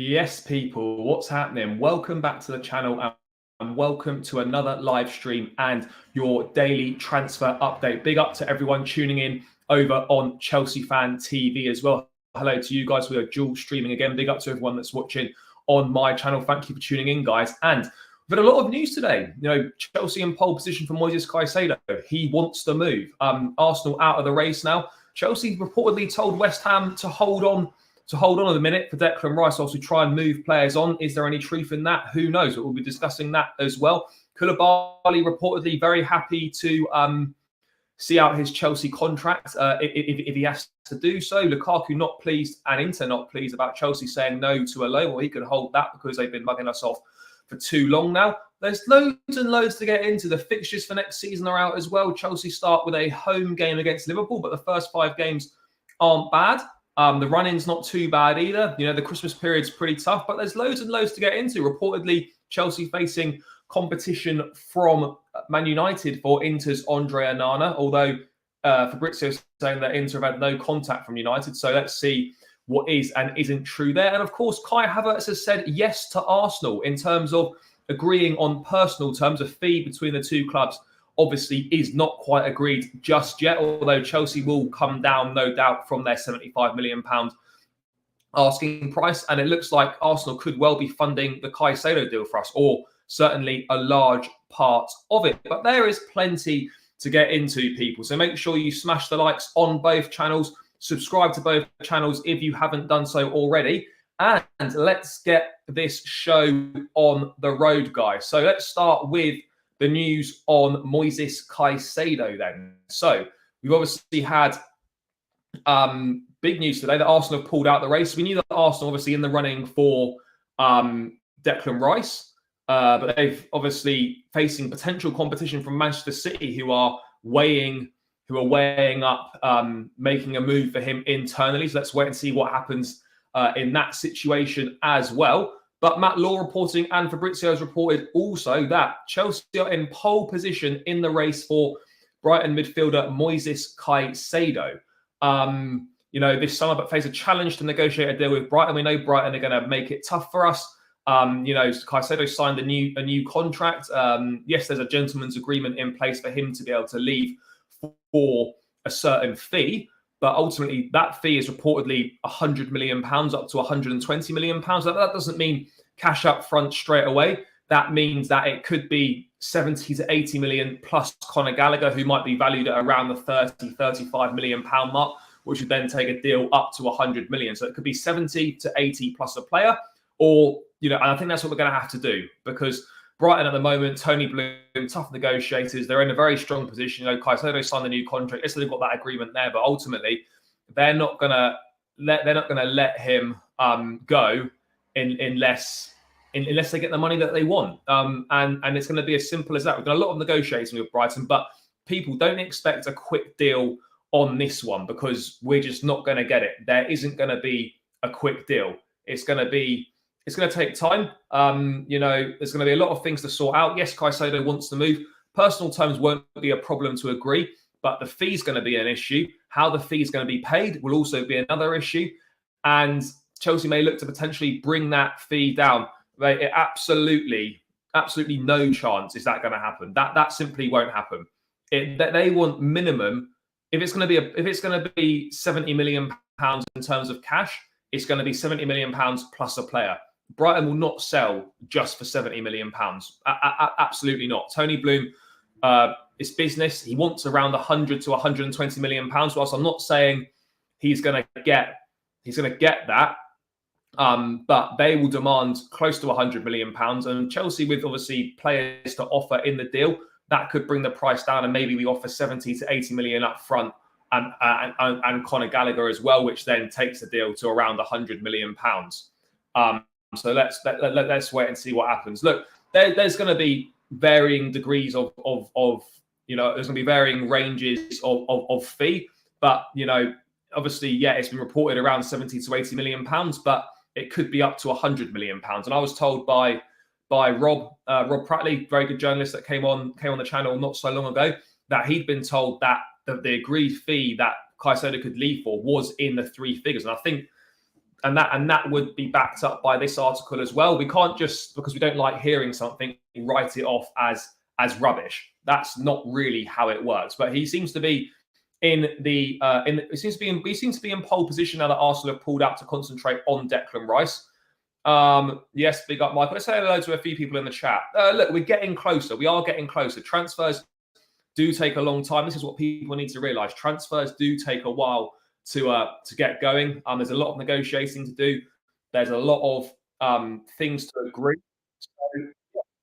Yes, people, what's happening? Welcome back to the channel and welcome to another live stream and your daily transfer update. Big up to everyone tuning in over on Chelsea Fan TV as well. Hello to you guys. We are dual streaming again. Big up to everyone that's watching on my channel. Thank you for tuning in, guys. And we've had a lot of news today. Chelsea in pole position for Moises Caicedo. He wants to move. Arsenal out of the race now. Chelsea reportedly told West Ham to hold on at the minute for Declan Rice, also try and move players on. Is there any truth in that? Who knows? But we'll be discussing that as well. Koulibaly reportedly very happy to see out his Chelsea contract if he has to do so. Lukaku not pleased and Inter not pleased about Chelsea saying no to a loan. Well, he could hold that because they've been mugging us off for too long now. There's loads and loads to get into. The fixtures for next season are out as well. Chelsea start with a home game against Liverpool, but the first 5 games aren't bad. The run-in's not too bad either. The Christmas period's pretty tough, but there's loads and loads to get into. Reportedly, Chelsea facing competition from Man United for Inter's Andre Onana, although Fabrizio is saying that Inter have had no contact from United. So let's see what is and isn't true there. And of course, Kai Havertz has said yes to Arsenal in terms of agreeing on personal terms. A fee between the two clubs obviously is not quite agreed just yet, although Chelsea will come down, no doubt, from their £75 million asking price. And it looks like Arsenal could well be funding the Caicedo deal for us, or certainly a large part of it. But there is plenty to get into, people. So make sure you smash the likes on both channels, subscribe to both channels if you haven't done so already. And let's get this show on the road, guys. So let's start with the news on Moises Caicedo then. So we've obviously had big news today that Arsenal have pulled out the race. We knew that Arsenal obviously in the running for Declan Rice, but they've obviously facing potential competition from Manchester City, who are weighing up making a move for him internally. So let's wait and see what happens in that situation as well. But Matt Law reporting and Fabrizio has reported also that Chelsea are in pole position in the race for Brighton midfielder Moises Caicedo. This summer, but face a challenge to negotiate a deal with Brighton. We know Brighton are going to make it tough for us. Caicedo signed a new contract. Yes, there's a gentleman's agreement in place for him to be able to leave for a certain fee. But ultimately, that fee is reportedly £100 million up to £120 million. That doesn't mean cash up front straight away. That means that it could be 70 to 80 million plus Conor Gallagher, who might be valued at around the 30, 35 million pound mark, which would then take a deal up to 100 million. So it could be 70 to 80 plus a player, or, and I think that's what we're going to have to do, because Brighton at the moment, Tony Bloom, tough negotiators. They're in a very strong position. Caicedo signed a new contract. Yes, they've got that agreement there, but ultimately, they're not going to let him go unless they get the money that they want. And it's going to be as simple as that. We've done a lot of negotiating with Brighton, but people don't expect a quick deal on this one, because we're just not going to get it. There isn't going to be a quick deal. It's going to take time. There's going to be a lot of things to sort out. Yes, Caicedo wants to move. Personal terms won't be a problem to agree, but the fee's going to be an issue. How the fee is going to be paid will also be another issue. And Chelsea may look to potentially bring that fee down. It absolutely no chance is that going to happen. That simply won't happen. They want minimum. If it's going to be 70 million pounds in terms of cash, it's going to be 70 million pounds plus a player. Brighton will not sell just for 70 million pounds. Absolutely not. Tony Bloom, it's business. He wants around 100 to 120 million pounds. Whilst I'm not saying he's going to get that, but they will demand close to 100 million pounds. And Chelsea, with obviously players to offer in the deal, that could bring the price down. And maybe we offer 70 to 80 million up front and Conor Gallagher as well, which then takes the deal to around 100 million pounds. So let's wait and see what happens. Look, there's going to be varying degrees of there's going to be varying ranges of fee, but obviously, yeah, it's been reported around 70 to 80 million pounds, but it could be up to 100 million pounds. And I was told by Rob Prattley, very good journalist that came on the channel not so long ago, that he'd been told that the agreed fee that Caicedo could leave for was in the 3 figures. And I think that would be backed up by this article as well. We can't just, because we don't like hearing something, write it off as rubbish. That's not really how it works. But he seems to be he seems to be in pole position now that Arsenal have pulled out to concentrate on Declan Rice. Yes, big up, Michael. Let's say hello to a few people in the chat. Look, we're getting closer. We are getting closer. Transfers do take a long time. This is what people need to realise. Transfers do take a while to get going. There's a lot of negotiating to do. There's a lot of things to agree. So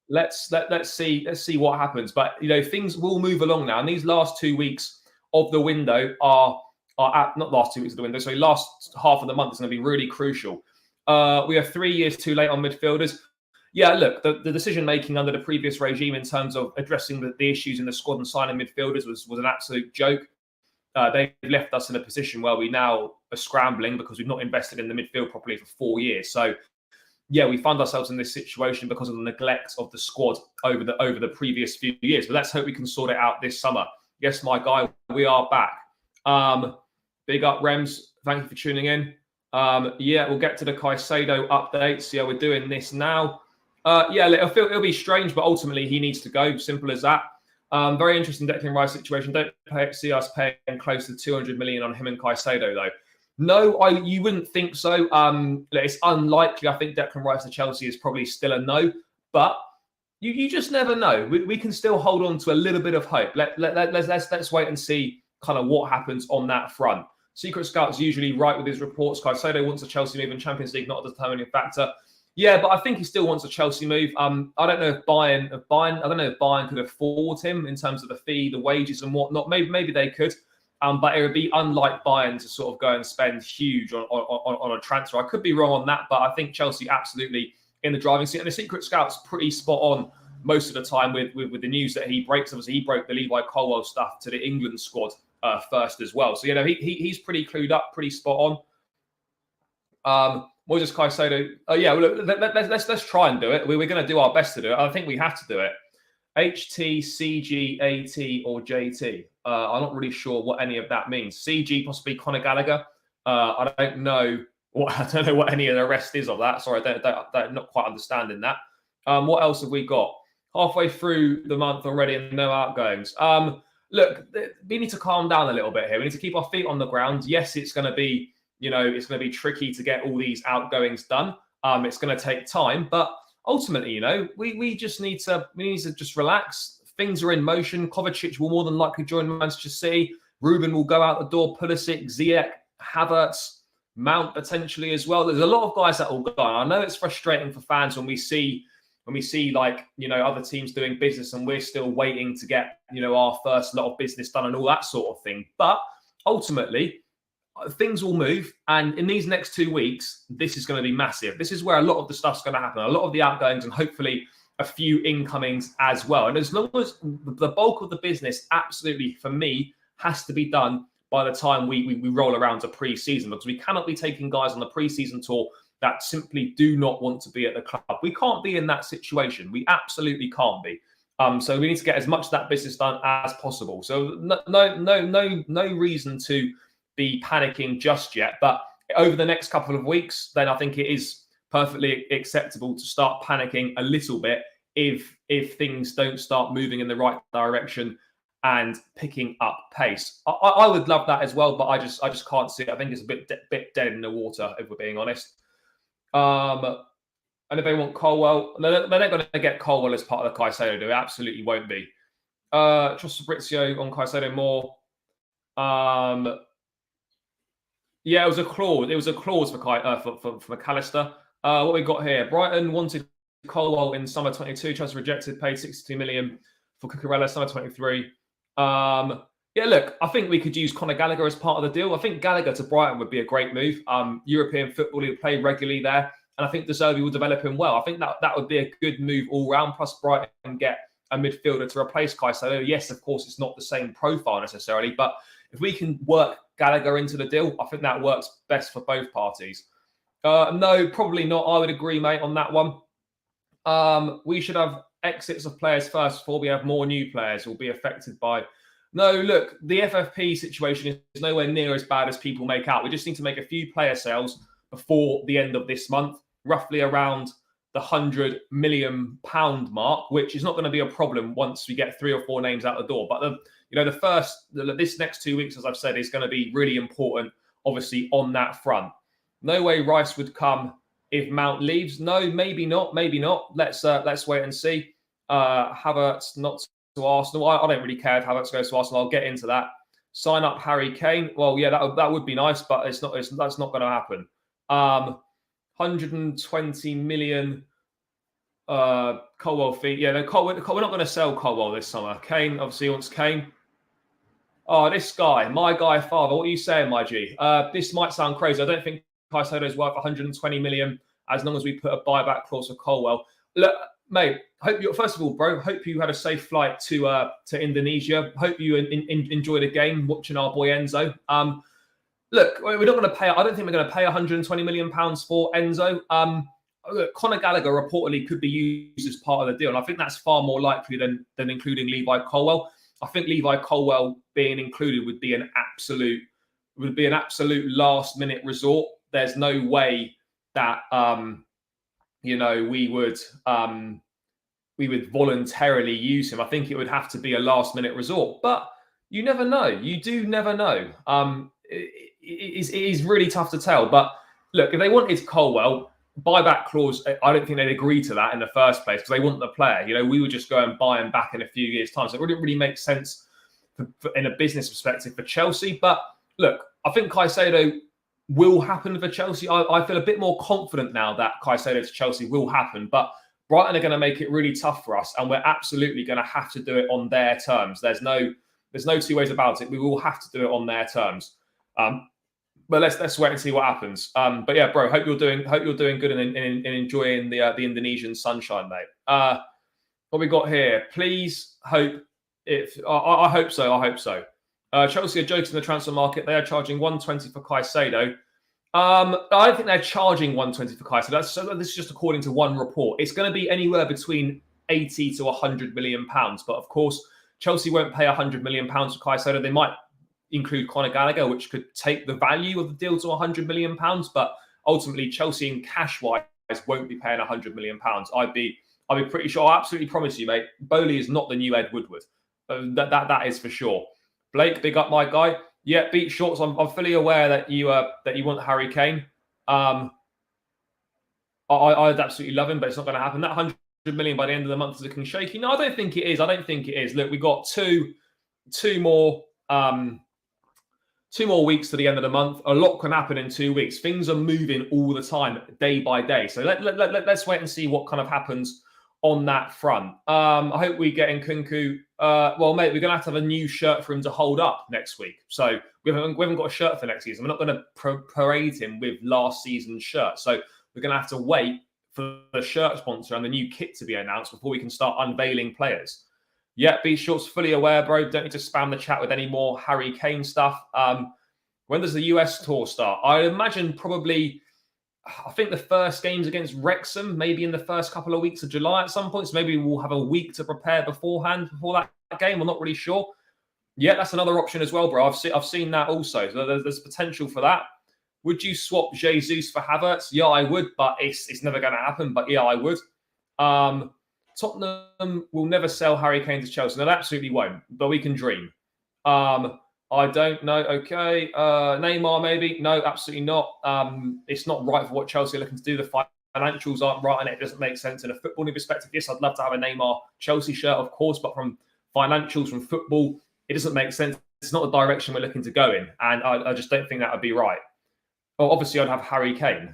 let's see what happens. But things will move along now. And these last 2 weeks of the window are not last 2 weeks of the window. So last half of the month is going to be really crucial. We are 3 years too late on midfielders. Yeah, look, the decision making under the previous regime in terms of addressing the issues in the squad and signing midfielders was an absolute joke. They've left us in a position where we now are scrambling because we've not invested in the midfield properly for 4 years. So, yeah, we find ourselves in this situation because of the neglect of the squad over the previous few years. But let's hope we can sort it out this summer. Yes, my guy, we are back. Big up, Rems. Thank you for tuning in. Yeah, we'll get to the Caicedo updates. Yeah, we're doing this now. Yeah, it'll be strange, but ultimately he needs to go. Simple as that. Very interesting Declan Rice situation. Don't see us paying close to 200 million on him and Caicedo, though. No, you wouldn't think so. It's unlikely. I think Declan Rice to Chelsea is probably still a no, but you just never know. We can still hold on to a little bit of hope. Let's wait and see kind of what happens on that front. Secret Scout's usually right with his reports. Caicedo wants a Chelsea move in Champions League, not a determining factor. Yeah, but I think he still wants a Chelsea move. I don't know if Bayern could afford him in terms of the fee, the wages, and whatnot. Maybe they could, but it would be unlike Bayern to sort of go and spend huge on a transfer. I could be wrong on that, but I think Chelsea absolutely in the driving seat. And the Secret Scout's pretty spot on most of the time with the news that he breaks. Obviously, he broke the Levi Colwill stuff to the England squad first as well. So he's pretty clued up, pretty spot on. Moises Caicedo. Yeah, well, let's try and do it. We're going to do our best to do it. I think we have to do it. HT, CG, AT, or JT. I'm not really sure what any of that means. CG, possibly Conor Gallagher. I don't know what any of the rest is of that. Sorry, I'm not quite understanding that. What else have we got? Halfway through the month already and no outgoings. Look, we need to calm down a little bit here. We need to keep our feet on the ground. Yes, it's going to be tricky to get all these outgoings done. It's going to take time, but ultimately, we just need to just relax. Things are in motion. Kovacic will more than likely join Manchester City. Ruben will go out the door. Pulisic, Ziyech, Havertz, Mount potentially as well. There's a lot of guys that will go. I know it's frustrating for fans when we see other teams doing business and we're still waiting to get our first lot of business done and all that sort of thing. But ultimately, things will move, and in these next 2 weeks, this is going to be massive. This is where a lot of the stuff's going to happen, a lot of the outgoings, and hopefully a few incomings as well. And as long as the bulk of the business, absolutely, for me, has to be done by the time we roll around to pre-season, because we cannot be taking guys on the pre-season tour that simply do not want to be at the club. We can't be in that situation. We absolutely can't be. So we need to get as much of that business done as possible. So no reason to be panicking just yet, but over the next couple of weeks, then I think it is perfectly acceptable to start panicking a little bit if things don't start moving in the right direction and picking up pace. I would love that as well, but I just can't see it. I think it's a bit dead in the water, if we're being honest. And if they want Colwill, they're not going to get Colwill as part of the Caicedo deal. It absolutely won't be. Trust Fabrizio on Caicedo more. Yeah, it was a clause. It was a clause for McAllister. What we got here: Brighton wanted Colwill in summer 22. Chelsea rejected. Paid 62 million for Cucurella summer 23. Yeah, look, I think we could use Conor Gallagher as part of the deal. I think Gallagher to Brighton would be a great move. European football, he'll play regularly there, and I think De Zerbi will develop him well. I think that would be a good move all round. Plus, Brighton can get a midfielder to replace Caicedo. Yes, of course, it's not the same profile necessarily, but if we can work Gallagher into the deal, I think that works best for both parties. No, probably not. I would agree, mate, on that one. We should have exits of players first before we have more new players who will be affected by... No, look, the FFP situation is nowhere near as bad as people make out. We just need to make a few player sales before the end of this month, roughly around the £100 million mark, which is not going to be a problem once we get 3 or 4 names out the door. But this next 2 weeks, as I've said, is going to be really important, obviously, on that front. No way Rice would come if Mount leaves. No, maybe not. Maybe not. Let's wait and see. Havertz not to Arsenal. I don't really care if Havertz goes to Arsenal. I'll get into that. Sign up Harry Kane. Well, yeah, that would be nice, but that's not going to happen. 120 million Colwell fee. Yeah, we're not going to sell Colwell this summer. Kane obviously wants Kane. Oh, this guy, my guy father. What are you saying, my G? This might sound crazy. I don't think Caicedo is worth 120 million as long as we put a buyback clause for Colwell. Look, mate. First of all, bro. Hope you had a safe flight to Indonesia. Hope you enjoyed the game watching our boy Enzo. Look, we're not going to pay. I don't think we're going to pay 120 million pounds for Enzo. Look, Conor Gallagher reportedly could be used as part of the deal, and I think that's far more likely than including Levi Colwell. I think Levi Colwell being included would be an absolute last minute resort. There's no way that we would voluntarily use him. I think it would have to be a last minute resort. But you never know. You do never know. It is really tough to tell. But look, if they wanted Colwell, buyback clause, I don't think they'd agree to that in the first place because they want the player. We would just go and buy him back in a few years' time. So it wouldn't really make sense in a business perspective for Chelsea. But look, I think Caicedo will happen for Chelsea. I feel a bit more confident now that Caicedo to Chelsea will happen. But Brighton are going to make it really tough for us, and we're absolutely going to have to do it on their terms. There's no two ways about it. We will have to do it on their terms. But let's wait and see what happens. But yeah, bro, hope you're doing good and enjoying the Indonesian sunshine, mate. What we got here? Please hope I hope so. I hope so. Chelsea are joking in the transfer market. They are charging 120 for Caicedo. I don't think they're charging 120 for Caicedo. This is just according to one report. It's going to be anywhere between 80 to 100 million pounds. But of course, Chelsea won't pay 100 million pounds for Caicedo. They might include Conor Gallagher, which could take the value of the deal to 100 million pounds. But ultimately, Chelsea in cash-wise won't be paying 100 million pounds. I'd be pretty sure. I absolutely promise you, mate. Bowley is not the new Ed Woodward. That is for sure. Blake, big up, my guy. Yeah, beat shorts. I'm fully aware that you want Harry Kane. I'd absolutely love him, but it's not going to happen. That 100 million by the end of the month is looking shaky. No, I don't think it is. Look, we got two more weeks to the end of the month. A lot can happen in 2 weeks. Things are moving all the time, day by day. So let's wait and see what kind of happens on that front. I hope we get Nkunku. Well, mate, we're going to have a new shirt for him to hold up next week. So we haven't got a shirt for next season. We're not going to parade him with last season's shirt. So we're going to have to wait for the shirt sponsor and the new kit to be announced before we can start unveiling players. Yeah, B Short's fully aware, bro. Don't need to spam the chat with any more Harry Kane stuff. When does the US tour start? I imagine probably, I think the first game's against Wrexham, maybe in the first couple of weeks of July at some point. So maybe we'll have a week to prepare beforehand before that game. I'm not really sure. Yeah, that's another option as well, bro. I've seen that also. So there's potential for that. Would you swap Jesus for Havertz? Yeah, I would, but it's never going to happen. But yeah, I would. Tottenham will never sell Harry Kane to Chelsea. No, they absolutely won't, but we can dream. I don't know. Okay. Neymar, maybe. No, absolutely not. It's not right for what Chelsea are looking to do. The financials aren't right, and it doesn't make sense in a footballing perspective. Yes, I'd love to have a Neymar Chelsea shirt, of course, but from financials, from football, it doesn't make sense. It's not the direction we're looking to go in, and I just don't think that would be right. Well, obviously, I'd have Harry Kane.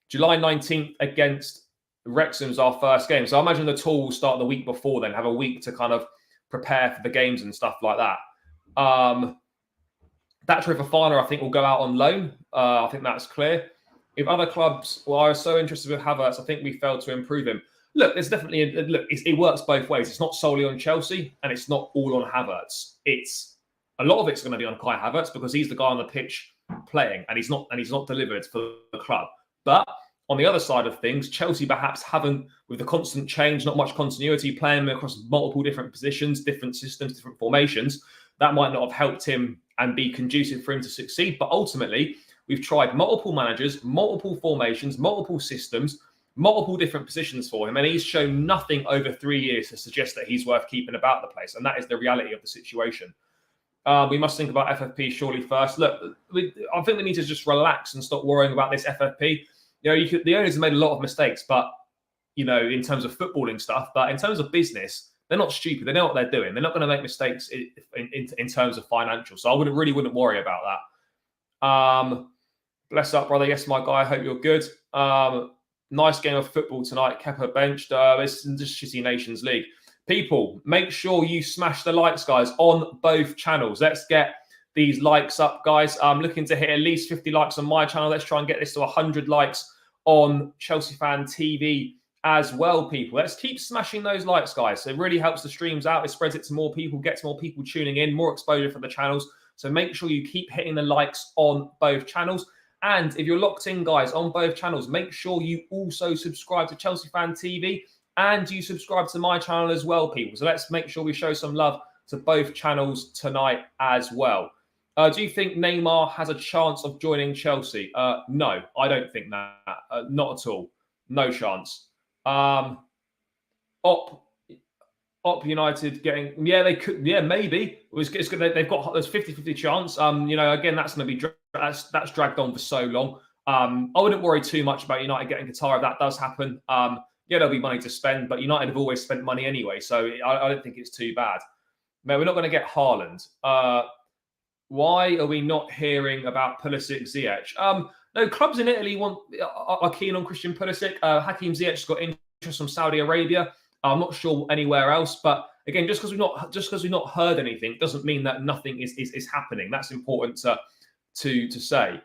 July 19th against Wrexham's our first game. So I imagine the tour will start the week before then, have a week to kind of prepare for the games and stuff like that. That Fofana, I think, will go out on loan. I think that's clear. If other clubs are so interested with Havertz, I think we failed to improve him. Look, there's definitely it works both ways. It's not solely on Chelsea, and it's not all on Havertz. It's a lot of it's going to be on Kai Havertz because he's the guy on the pitch playing, and he's not delivered for the club. But on the other side of things, Chelsea perhaps haven't, with the constant change, not much continuity, playing across multiple different positions, different systems, different formations. That might not have helped him and be conducive for him to succeed. But ultimately, We've tried multiple managers, multiple formations, multiple systems, multiple different positions for him, and he's shown nothing over 3 years to suggest that he's worth keeping about the place. And that is the reality of the situation. We must think about FFP surely first. Look, I think we need to just relax and stop worrying about this FFP. The owners have made a lot of mistakes, but in terms of footballing stuff, but in terms of business, they're not stupid. They know what they're doing. They're not going to make mistakes in terms of financial. So I wouldn't worry about that. Bless up, brother. Yes, my guy. I hope you're good. Nice game of football tonight. Kepa benched. It's just shitty Nations League. People, make sure you smash the likes, guys, on both channels. Let's get these likes up, guys. I'm looking to hit at least 50 likes on my channel. Let's try and get this to 100 likes on Chelsea Fan TV as well, people. Let's keep smashing those likes, guys. It really helps the streams out. It spreads it to more people, gets more people tuning in, more exposure for the channels. So make sure you keep hitting the likes on both channels. And if you're locked in, guys, on both channels, make sure you also subscribe to Chelsea Fan TV and you subscribe to my channel as well, people. So let's make sure we show some love to both channels tonight as well. Do you think Neymar has a chance of joining Chelsea? No, I don't think that. Not at all. No chance. Op United getting, they could, maybe. It's good. They've got, there's 50-50 chance. Again, that's going to be, that's dragged on for so long. I wouldn't worry too much about United getting Qatar if that does happen. There'll be money to spend, but United have always spent money anyway, so I don't think it's too bad. Man, we're not going to get Haaland. Why are we not hearing about Pulisic, Ziyech? No, clubs in Italy are keen on Christian Pulisic. Hakim Ziyech's got interest from Saudi Arabia. I'm not sure anywhere else, but again, just because we've not heard anything doesn't mean that nothing is happening. That's important to say.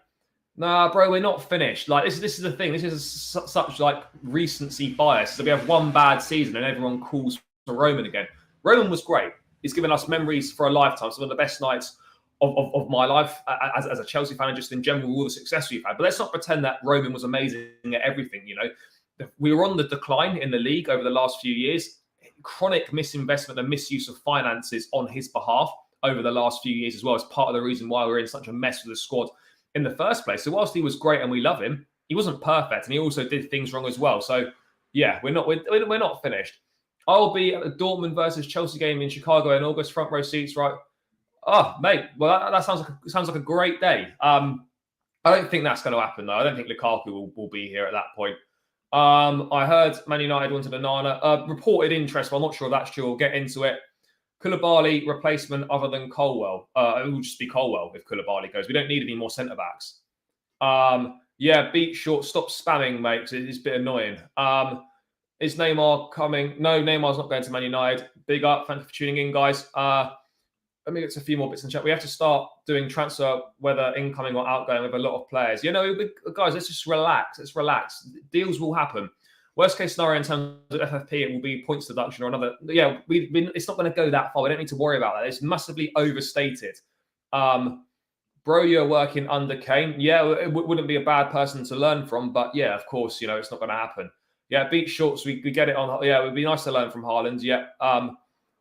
Nah, bro, we're not finished. Like this is the thing. This is such like recency bias. So we have one bad season and everyone calls for Roman again. Roman was great. He's given us memories for a lifetime. Some of the best nights of my life as a Chelsea fan and just in general, all the success we've had. But let's not pretend that Roman was amazing at everything. We were on the decline in the league over the last few years. Chronic misinvestment and misuse of finances on his behalf over the last few years as well is part of the reason why we're in such a mess with the squad in the first place. So whilst he was great and we love him, he wasn't perfect and he also did things wrong as well. So yeah, we're not finished. I'll be at the Dortmund versus Chelsea game in Chicago in August, front row seats, right? Oh, mate, well that sounds like a great day. I don't think that's going to happen though. I don't think Lukaku will be here at that point. I heard Man United wanted Onana. Reported interest, but I'm not sure if that's true. We'll get into it. Koulibaly replacement other than Colwell. It will just be Colwell if Koulibaly goes. We don't need any more centre-backs. Beat short. Stop spamming, mate, because it's a bit annoying. Is Neymar coming? No, Neymar's not going to Man United. Big up. Thank you for tuning in, guys. Let me get to a few more bits in chat. We have to start doing transfer, whether incoming or outgoing, with a lot of players. Guys, let's just relax. Let's relax. Deals will happen. Worst case scenario in terms of FFP, it will be points deduction or another. Yeah, it's not going to go that far. We don't need to worry about that. It's massively overstated. Bro, you're working under Kane. Yeah, it wouldn't be a bad person to learn from. But yeah, of course, it's not going to happen. Yeah, beat shorts. We get it on. Yeah, it would be nice to learn from Haaland. Yeah.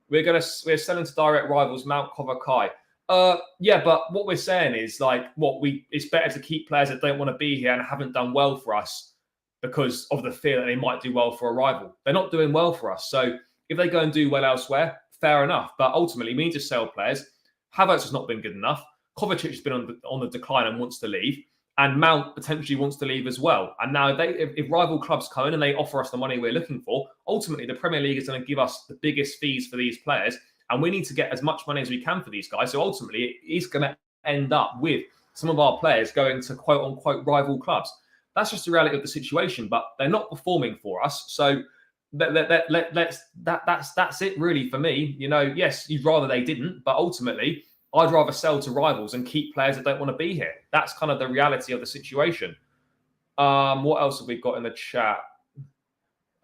We're selling to direct rivals Mount Kovakai. But what we're saying is it's better to keep players that don't want to be here and haven't done well for us because of the fear that they might do well for a rival. They're not doing well for us. So if they go and do well elsewhere, fair enough. But ultimately, we need to sell players. Havertz has not been good enough. Kovacic has been on the decline and wants to leave. And Mount potentially wants to leave as well. And now if rival clubs come in and they offer us the money we're looking for, ultimately the Premier League is going to give us the biggest fees for these players. And we need to get as much money as we can for these guys. So ultimately it is going to end up with some of our players going to quote unquote rival clubs. That's just the reality of the situation, but they're not performing for us. So that's it really for me. Yes, you'd rather they didn't, but ultimately I'd rather sell to rivals and keep players that don't want to be here. That's kind of the reality of the situation. What else have we got in the chat?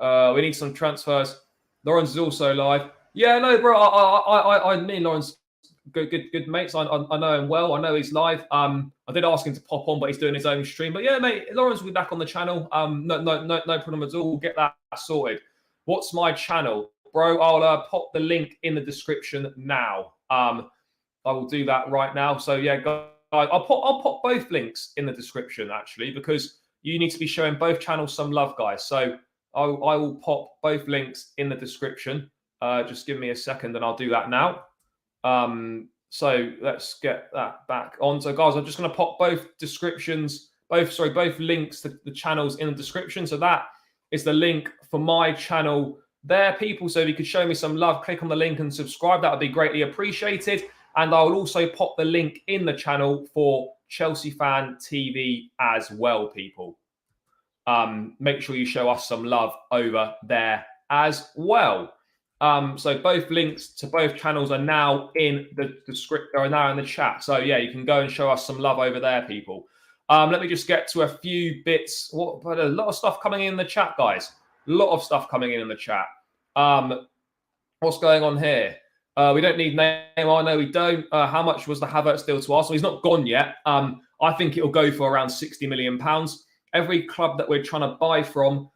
We need some transfers. Lawrence is also live. Yeah, no, bro. Me and Lawrence, good mates. I know him well. I know he's live. I did ask him to pop on, but he's doing his own stream. But yeah, mate, Lawrence will be back on the channel. No problem at all. We'll get that sorted. What's my channel, bro? I'll pop the link in the description now. I will do that right now. So yeah, I'll put both links in the description actually, because you need to be showing both channels some love, guys. So I will pop both links in the description. Just give me a second and I'll do that now. So let's get that back on. So guys, I'm just going to pop both links to the channels in the description. So that is the link for my channel there, people. So if you could show me some love, click on the link and subscribe. That would be greatly appreciated. And I will also pop the link in the channel for Chelsea Fan TV as well, people. Make sure you show us some love over there as well. So both links to both channels are now in the script, are now in the chat. So yeah, you can go and show us some love over there, people. Let me just get to a few bits. But a lot of stuff coming in the chat, guys. A lot of stuff coming in the chat. What's going on here? We don't need Neymar. No, we don't. How much was the Havertz deal to Arsenal? He's not gone yet. I think it'll go for around £60 million. Every club that we're trying to buy from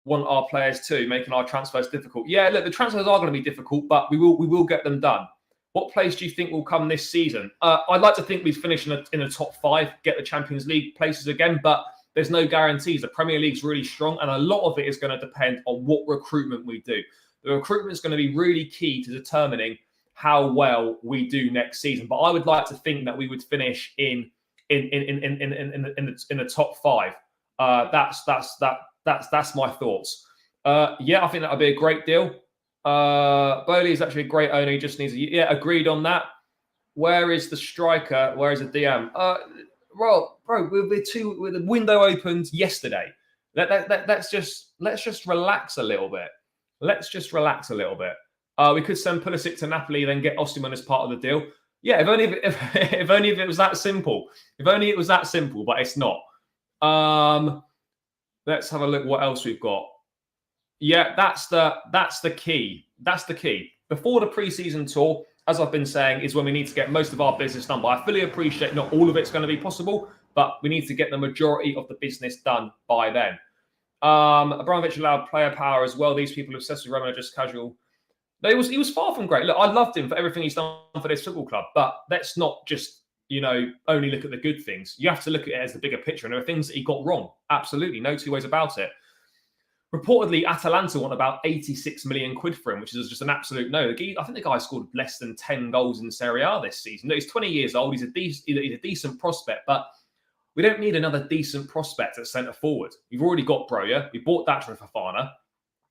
want our players too, making our transfers difficult. Yeah, look, the transfers are going to be difficult, but we will get them done. What place do you think will come this season? I'd like to think we finish in the top 5, get the Champions League places again, but there's no guarantees. The Premier League's really strong, and a lot of it is going to depend on what recruitment we do. The recruitment is going to be really key to determining how well we do next season. But I would like to think that we would finish in the top 5. That's my thoughts. Yeah, I think that would be a great deal. Bowley is actually a great owner. He just needs agreed on that. Where is the striker? Where is the DM? Well, bro, the window opened yesterday. Let's just relax a little bit. Let's just relax a little bit. We could send Pulisic to Napoli, then get Osimhen as part of the deal. Yeah, if only if it was that simple. If only it was that simple, but it's not. Let's have a look what else we've got. Yeah, that's the key. That's the key. Before the pre-season tour, as I've been saying, is when we need to get most of our business done. But I fully appreciate not all of it's going to be possible, but we need to get the majority of the business done by then. Abramovich allowed player power as well. These people obsessed with Roman are just casual. No, he was far from great. Look, I loved him for everything he's done for this football club, but let's not just only look at the good things. You have to look at it as the bigger picture, and there are things that he got wrong. Absolutely, no two ways about it. Reportedly, Atalanta want about 86 million quid for him, which is just an absolute no. I think the guy scored less than 10 goals in Serie A this season. He's 20 years old. He's a decent prospect, but we don't need another decent prospect at centre forward. We've already got Broja. We bought that for Fofana.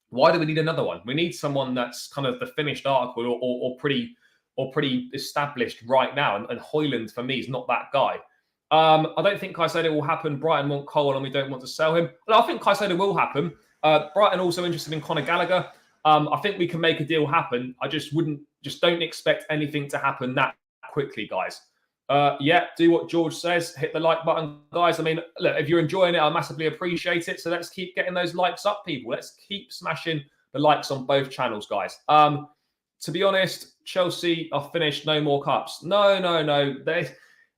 Why do we need another one? We need someone that's kind of the finished article or pretty established right now. And Højlund, for me, is not that guy. I don't think Caicedo will happen. Brighton want Cole and we don't want to sell him. But I think Caicedo will happen. Brighton also interested in Conor Gallagher. I think we can make a deal happen. I just don't expect anything to happen that quickly, guys. Yeah, do what George says. Hit the like button, guys. I mean, look, if you're enjoying it, I massively appreciate it. So let's keep getting those likes up, people. Let's keep smashing the likes on both channels, guys. To be honest, Chelsea are finished. No more cups. No.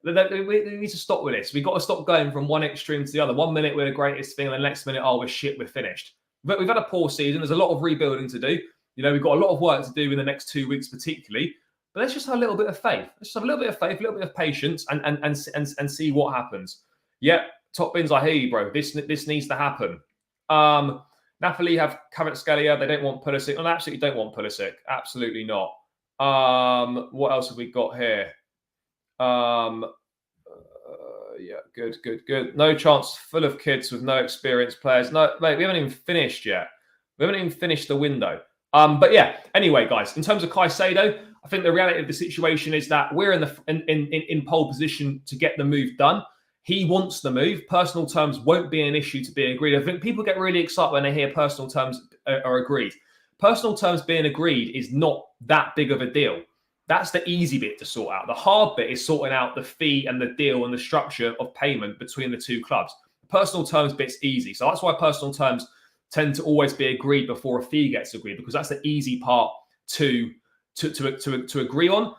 We need to stop with this. We've got to stop going from one extreme to the other. 1 minute we're the greatest thing, and the next minute, oh, we're shit, we're finished. But we've had a poor season. There's a lot of rebuilding to do. We've got a lot of work to do in the next 2 weeks, particularly. But let's just have a little bit of faith. Let's just have a little bit of faith, a little bit of patience, and see what happens. Yep, top bins, I hear you, bro. This needs to happen. Napoli have Kvaratskhelia. They don't want Pulisic. No, they absolutely don't want Pulisic. Absolutely not. What else have we got here? Yeah, good. No chance. Full of kids with no experienced players. No, mate, we haven't even finished yet. We haven't even finished the window. But yeah. Anyway, guys, in terms of Caicedo, I think the reality of the situation is that we're in pole position to get the move done. He wants the move. Personal terms won't be an issue to be agreed. I think people get really excited when they hear personal terms are agreed. Personal terms being agreed is not that big of a deal. That's the easy bit to sort out. The hard bit is sorting out the fee and the deal and the structure of payment between the two clubs. The personal terms bit's easy. So that's why personal terms tend to always be agreed before a fee gets agreed, because that's the easy part to agree on.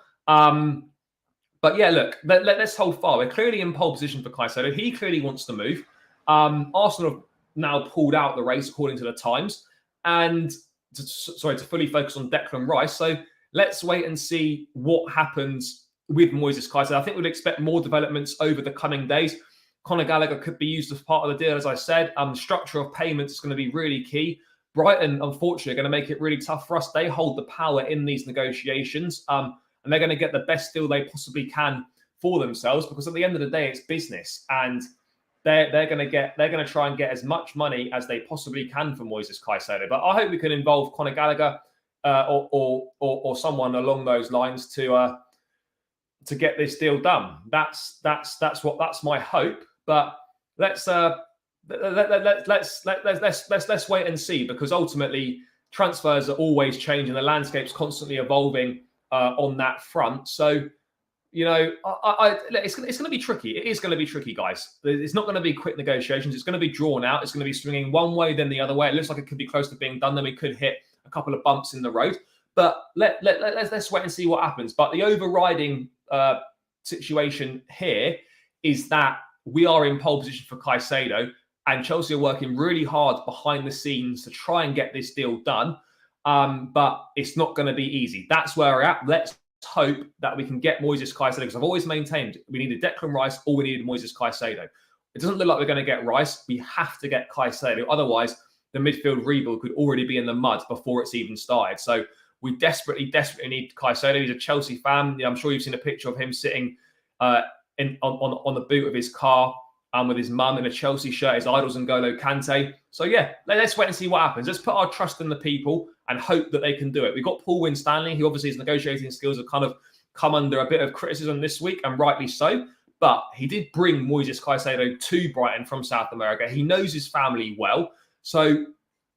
But yeah, look, let's hold fire. We're clearly in pole position for Caicedo. He clearly wants to move. Arsenal have now pulled out the race according to the Times, and to fully focus on Declan Rice. So let's wait and see what happens with Moises Caicedo. I think we'd expect more developments over the coming days. Conor Gallagher could be used as part of the deal, as I said. The structure of payments is going to be really key. Brighton, unfortunately, are going to make it really tough for us. They hold the power in these negotiations, and they're going to get the best deal they possibly can for themselves, because at the end of the day, it's business, and they're going to try and get as much money as they possibly can for Moises Caicedo. But I hope we can involve Conor Gallagher or someone along those lines to get this deal done. That's my hope. But let's wait and see, because ultimately transfers are always changing. The landscape's constantly evolving on that front. So, it's going to be tricky. It is going to be tricky, guys. It's not going to be quick negotiations. It's going to be drawn out. It's going to be swinging one way, then the other way. It looks like it could be close to being done. Then we could hit a couple of bumps in the road. But let's wait and see what happens. But the overriding situation here is that we are in pole position for Caicedo, and Chelsea are working really hard behind the scenes to try and get this deal done. But it's not going to be easy. That's where we're at. Let's hope that we can get Moises Caicedo, because I've always maintained we needed Declan Rice or we needed Moises Caicedo. It doesn't look like we're going to get Rice. We have to get Caicedo. Otherwise, the midfield rebuild could already be in the mud before it's even started. So we desperately need Caicedo. He's a Chelsea fan. I'm sure you've seen a picture of him sitting on the boot of his car with his mum in a Chelsea shirt. His idol's N'Golo Kante. So yeah, let's wait and see what happens. Let's put our trust in the people and hope that they can do it. We've got Paul Winstanley, who obviously his negotiating skills have kind of come under a bit of criticism this week, and rightly so. But he did bring Moises Caicedo to Brighton from South America. He knows his family well. So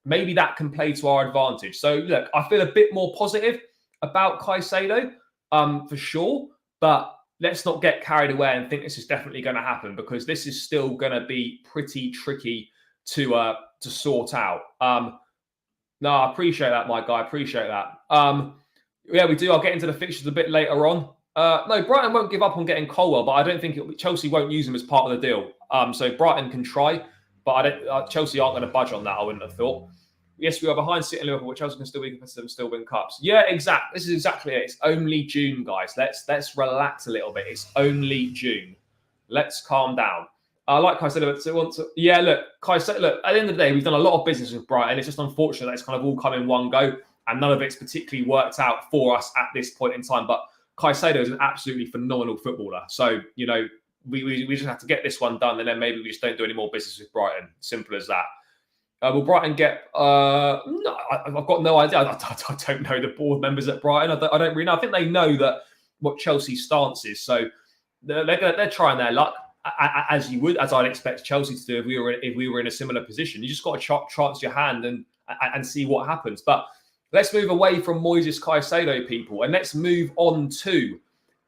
maybe that can play to our advantage. So look, I feel a bit more positive about Caicedo, for sure. But let's not get carried away and think this is definitely going to happen, because this is still going to be pretty tricky to sort out. No, I appreciate that, my guy. I appreciate that. Yeah, we do. I'll get into the fixtures a bit later on. No, Brighton won't give up on getting Colwell, but I don't think Chelsea won't use him as part of the deal. So Brighton can try, but Chelsea aren't going to budge on that, I wouldn't have thought. Yes, we are behind City and Liverpool, but Chelsea can still be competitive and still win cups. Yeah, exactly. This is exactly it. It's only June, guys. Let's relax a little bit. It's only June. Let's calm down. Like I said, look, Caicedo, look, at the end of the day, we've done a lot of business with Brighton. It's just unfortunate that it's kind of all come in one go, and none of it's particularly worked out for us at this point in time. But Caicedo is an absolutely phenomenal footballer. So, we just have to get this one done, and then maybe we just don't do any more business with Brighton. Simple as that. Will Brighton get... no, I've got no idea. I don't know the board members at Brighton. I don't really know. I think they know that what Chelsea's stance is. So they're trying their luck, as you would, as I'd expect Chelsea to do if we were in a similar position. You just got to chance your hand and see what happens. But let's move away from Moises Caicedo, people, and let's move on to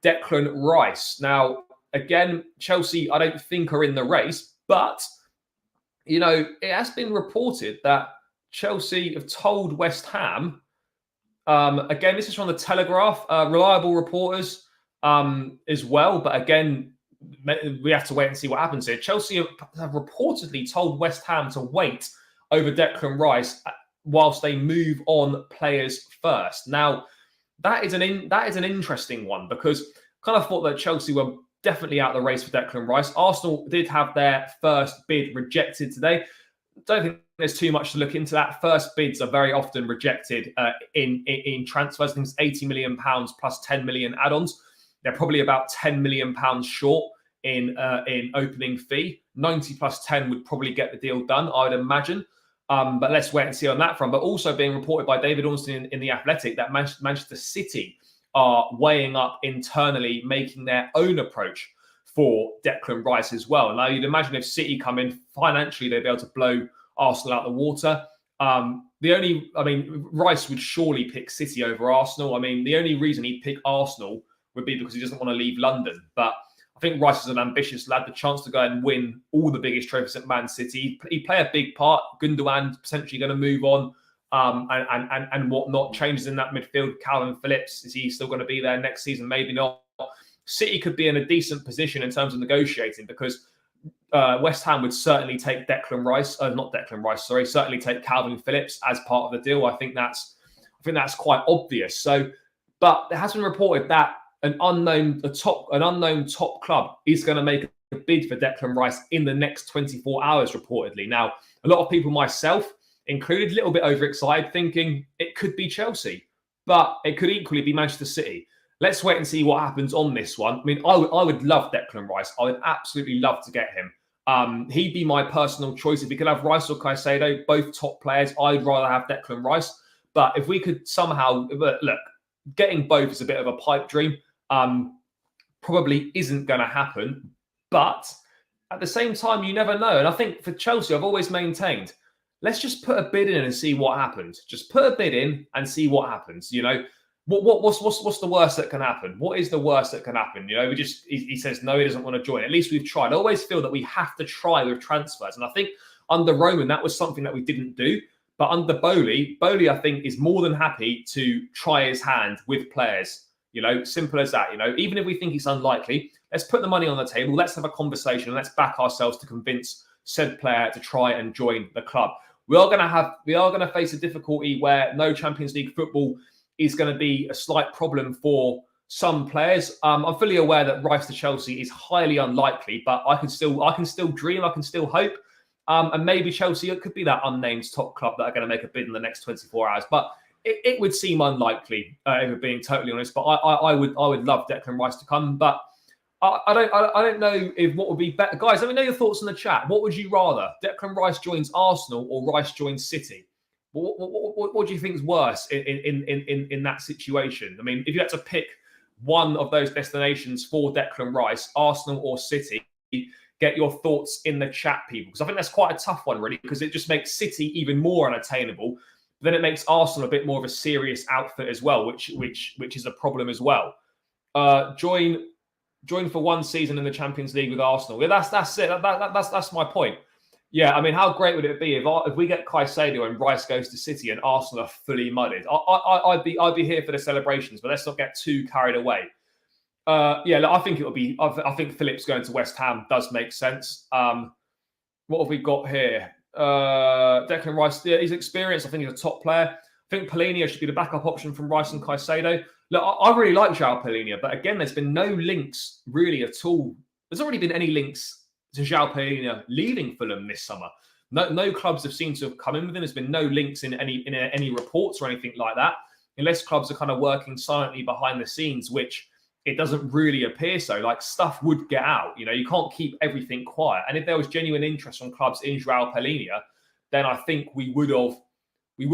Declan Rice. Now, again, Chelsea, I don't think are in the race, but... it has been reported that Chelsea have told West Ham, again, this is from the Telegraph, reliable reporters as well. But again, we have to wait and see what happens here. Chelsea have reportedly told West Ham to wait over Declan Rice whilst they move on players first. Now, that is an interesting one, because I kind of thought that Chelsea were definitely out of the race for Declan Rice. Arsenal did have their first bid rejected today. Don't think there's too much to look into that. First bids are very often rejected in transfers. I think it's £80 million plus 10 million add-ons. They're probably about £10 million short in opening fee. 90 plus 10 would probably get the deal done, I would imagine. But let's wait and see on that front. But also being reported by David Ornstein in The Athletic that Manchester City are weighing up internally, making their own approach for Declan Rice as well. Now, you'd imagine if City come in financially, they'd be able to blow Arsenal out the water. Rice would surely pick City over Arsenal. The only reason he'd pick Arsenal would be because he doesn't want to leave London. But I think Rice is an ambitious lad. The chance to go and win all the biggest trophies at Man City, he'd play a big part. Gundogan potentially going to move on. And whatnot, changes in that midfield. Calvin Phillips, is he still going to be there next season? Maybe not. City could be in a decent position in terms of negotiating, because West Ham would certainly take certainly take Calvin Phillips as part of the deal. I think that's quite obvious. So, but it has been reported that an unknown top club is going to make a bid for Declan Rice in the next 24 hours, reportedly. Now, a lot of people, myself included, a little bit overexcited, thinking it could be Chelsea, but it could equally be Manchester City. Let's wait and see what happens on this one. I mean, I would love Declan Rice. I would absolutely love to get him. He'd be my personal choice. If we could have Rice or Caicedo, both top players, I'd rather have Declan Rice. But if we could somehow, look, getting both is a bit of a pipe dream. Probably isn't going to happen. But at the same time, you never know. And I think for Chelsea, I've always maintained, let's just put a bid in and see what happens. Just put a bid in and see what happens. You know, what's the worst that can happen? What is the worst that can happen? You know, he says no, he doesn't want to join. At least we've tried. I always feel that we have to try with transfers. And I think under Roman, that was something that we didn't do. But under Bowley, I think, is more than happy to try his hand with players. You know, simple as that. You know, even if we think it's unlikely, let's put the money on the table. Let's have a conversation and let's back ourselves to convince said player to try and join the club. We are going to face a difficulty where no Champions League football is going to be a slight problem for some players. I'm fully aware that Rice to Chelsea is highly unlikely, but I can still dream. I can still hope. And maybe Chelsea, it could be that unnamed top club that are going to make a bid in the next 24 hours. But it would seem unlikely, if we're being totally honest. But I would love Declan Rice to come. But I don't know if what would be better. Guys, let me know your thoughts in the chat. What would you rather? Declan Rice joins Arsenal or Rice joins City? What do you think is worse in that situation? I mean, if you had to pick one of those destinations for Declan Rice, Arsenal or City, get your thoughts in the chat, people. Because I think that's quite a tough one, really, because it just makes City even more unattainable. Then it makes Arsenal a bit more of a serious outfit as well, which is a problem as well. Join for one season in the Champions League with Arsenal. Yeah, that's it. That's my point. Yeah, I mean, how great would it be if we get Caicedo and Rice goes to City and Arsenal are fully muddied? I'd be here for the celebrations, but let's not get too carried away. Yeah, look, I think it would be. I think Phillips going to West Ham does make sense. What have we got here? Declan Rice, yeah, he's experienced. I think he's a top player. I think Polina should be the backup option from Rice and Caicedo. Look, I really like João Polina, but again, there's been no links really at all. There's already been any links to João Polina leaving Fulham this summer. No clubs have seemed to have come in with him. There's been no links in any reports or anything like that, unless clubs are kind of working silently behind the scenes, which it doesn't really appear so. Like, stuff would get out. You know, you can't keep everything quiet. And if there was genuine interest from clubs in João Polina, then I think we would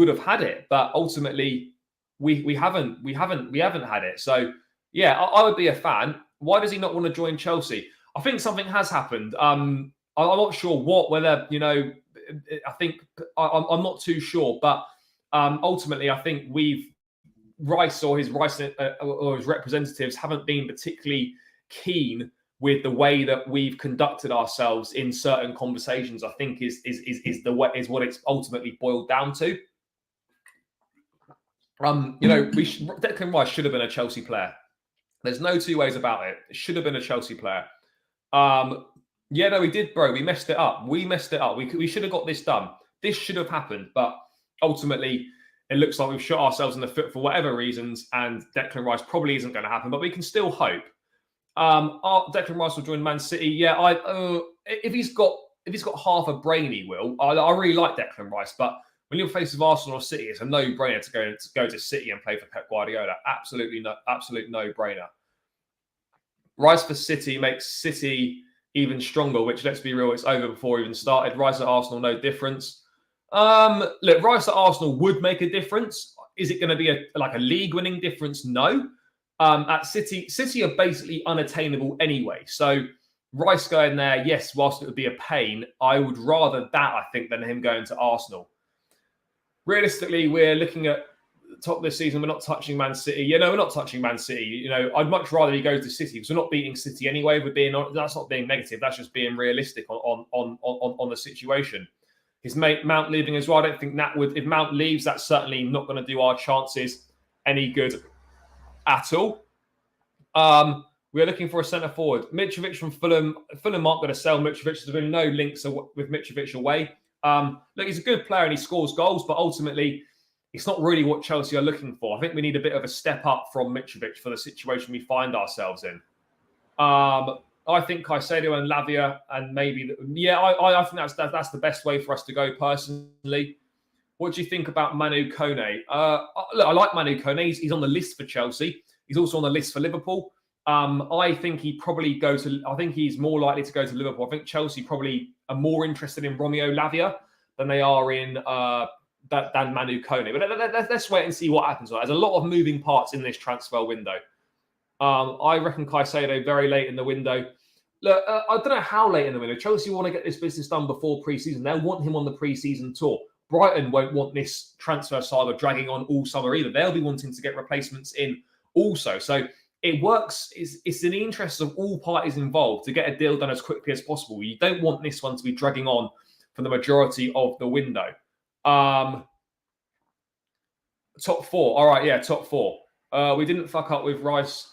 have had it. But ultimately, we haven't had it. So yeah, I would be a fan. Why does he not want to join Chelsea? I think something has happened. I'm not sure what. Whether, you know, I think I'm not too sure. But ultimately, I think Rice or his representatives haven't been particularly keen with the way that we've conducted ourselves in certain conversations. I think is what it's ultimately boiled down to. You know, Declan Rice should have been a Chelsea player. There's no two ways about it. It should have been a Chelsea player. Yeah, no, we did, bro. We messed it up. We should have got this done. This should have happened, but ultimately, it looks like we've shot ourselves in the foot for whatever reasons, and Declan Rice probably isn't going to happen, but we can still hope. Declan Rice will join Man City. Yeah, if he's got half a brain, he will. I really like Declan Rice, but when you're faced with Arsenal or City, it's a no-brainer to go to City and play for Pep Guardiola. Absolute no-brainer. Rice for City makes City even stronger, which, let's be real, it's over before we even started. Rice at Arsenal, no difference. Look, Rice at Arsenal would make a difference. Is it going to be a league-winning difference? No. At City are basically unattainable anyway. So Rice going there, yes, whilst it would be a pain, I would rather that, I think, than him going to Arsenal. Realistically, we're looking at the top of this season. We're not touching Man City. You know, we're not touching Man City. You know, I'd much rather he goes to City because we're not beating City anyway. That's not being negative. That's just being realistic on the situation. His mate Mount leaving as well. I don't think that would. If Mount leaves, that's certainly not going to do our chances any good at all. We're looking for a centre forward. Mitrovic from Fulham. Fulham aren't going to sell Mitrovic. There's been no links with Mitrovic away. Look, he's a good player and he scores goals, but ultimately it's not really what Chelsea are looking for. I think we need a bit of a step up from Mitrovic for the situation we find ourselves in. I think Caicedo and Lavia, and maybe, I think that's the best way for us to go personally. What do you think about Manu Kone? Look, I like Manu Kone. He's on the list for Chelsea. He's also on the list for Liverpool. I think he'd probably go to. I think he's more likely to go to Liverpool. I think Chelsea probably are more interested in Romeo Lavia than they are in than Manu Kone. But let's wait and see what happens. There's a lot of moving parts in this transfer window. I reckon Caicedo very late in the window. Look, I don't know how late in the window. Chelsea want to get this business done before pre-season. They'll want him on the pre-season tour. Brighton won't want this transfer saga dragging on all summer either. They'll be wanting to get replacements in also. So it works. It's in the interest of all parties involved to get a deal done as quickly as possible. You don't want this one to be dragging on for the majority of the window. Top four. All right, yeah, top four. We didn't fuck up with Rice.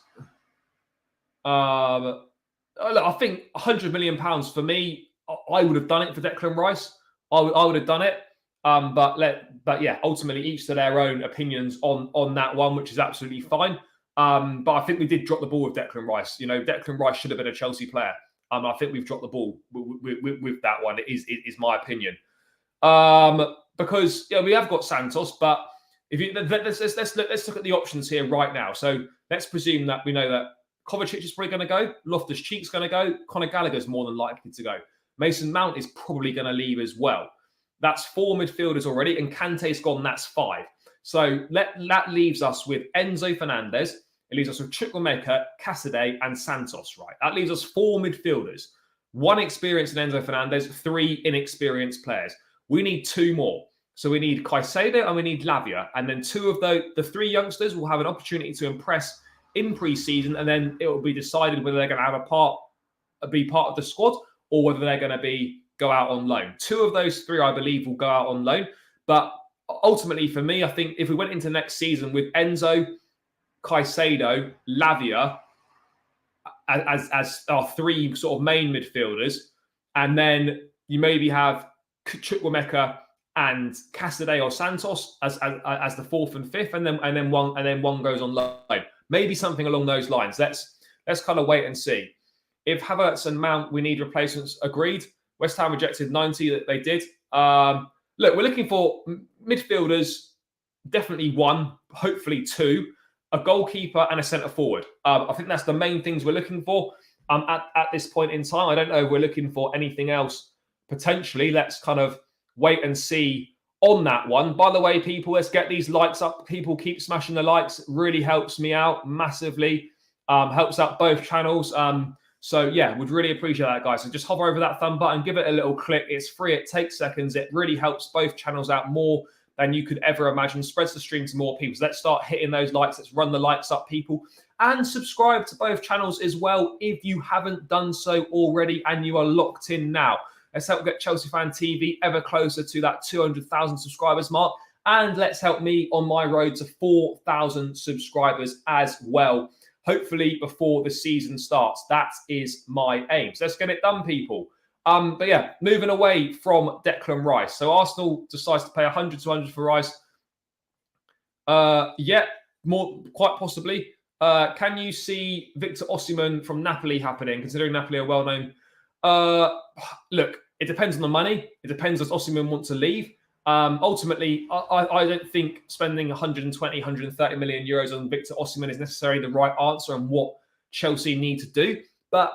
Look, I think £100 million for me, I would have done it for Declan Rice. I would have done it. But yeah, ultimately each to their own opinions on that one, which is absolutely fine. But I think we did drop the ball with Declan Rice. You know, Declan Rice should have been a Chelsea player. I think we've dropped the ball with that one. It is my opinion. Because we have got Santos, but if you let's look at the options here right now. So let's presume that we know that Kovacic is probably going to go. Loftus-Cheek's going to go. Conor Gallagher's more than likely to go. Mason Mount is probably going to leave as well. That's 4 midfielders already, and Kante's gone. That's 5. So that leaves us with Enzo Fernandez. It leaves us with Chukwuemeka, Caicedo, and Santos. Right, that leaves us 4 midfielders. 1 experienced in Enzo Fernandez, 3 inexperienced players. We need 2 more. So we need Caicedo and we need Lavia, and then 2 of the 3 youngsters will have an opportunity to impress in pre-season, and then it will be decided whether they're going to have be part of the squad or whether they're going to go out on loan. 2 of those 3, I believe, will go out on loan. But ultimately, for me, I think if we went into next season with Enzo, Caicedo, Lavia as our 3 sort of main midfielders, and then you maybe have Chukwuemeka and Caicedo or Santos as the 4th and 5th, and then one goes on loan. Maybe something along those lines. Let's kind of wait and see. If Havertz and Mount, we need replacements, agreed. West Ham rejected 90 that they did. Look, we're looking for midfielders, definitely 1, hopefully 2, a goalkeeper and a centre forward. I think that's the main things we're looking for at this point in time. I don't know if we're looking for anything else potentially. Let's kind of wait and see on that one. By the way, people, let's get these likes up. People keep smashing the likes. It really helps me out massively. Helps out both channels. So yeah, would really appreciate that, guys. So just hover over that thumb button, give it a little click. It's free. It takes seconds. It really helps both channels out more than you could ever imagine. Spreads the stream to more people. So let's start hitting those likes. Let's run the likes up, people. And subscribe to both channels as well if you haven't done so already and you are locked in now. Let's help get Chelsea Fan TV ever closer to that 200,000 subscribers mark. And let's help me on my road to 4,000 subscribers as well. Hopefully before the season starts. That is my aim. So let's get it done, people. But yeah, moving away from Declan Rice. So Arsenal decides to pay 100 to 100 for Rice. Yeah, quite possibly. Can you see Victor Osimhen from Napoli happening, considering Napoli are well-known? Look, it depends on the money. It depends if Osimhen wants to leave. Ultimately, I don't think spending 120, 130 million euros on Victor Osimhen is necessarily the right answer and what Chelsea need to do. But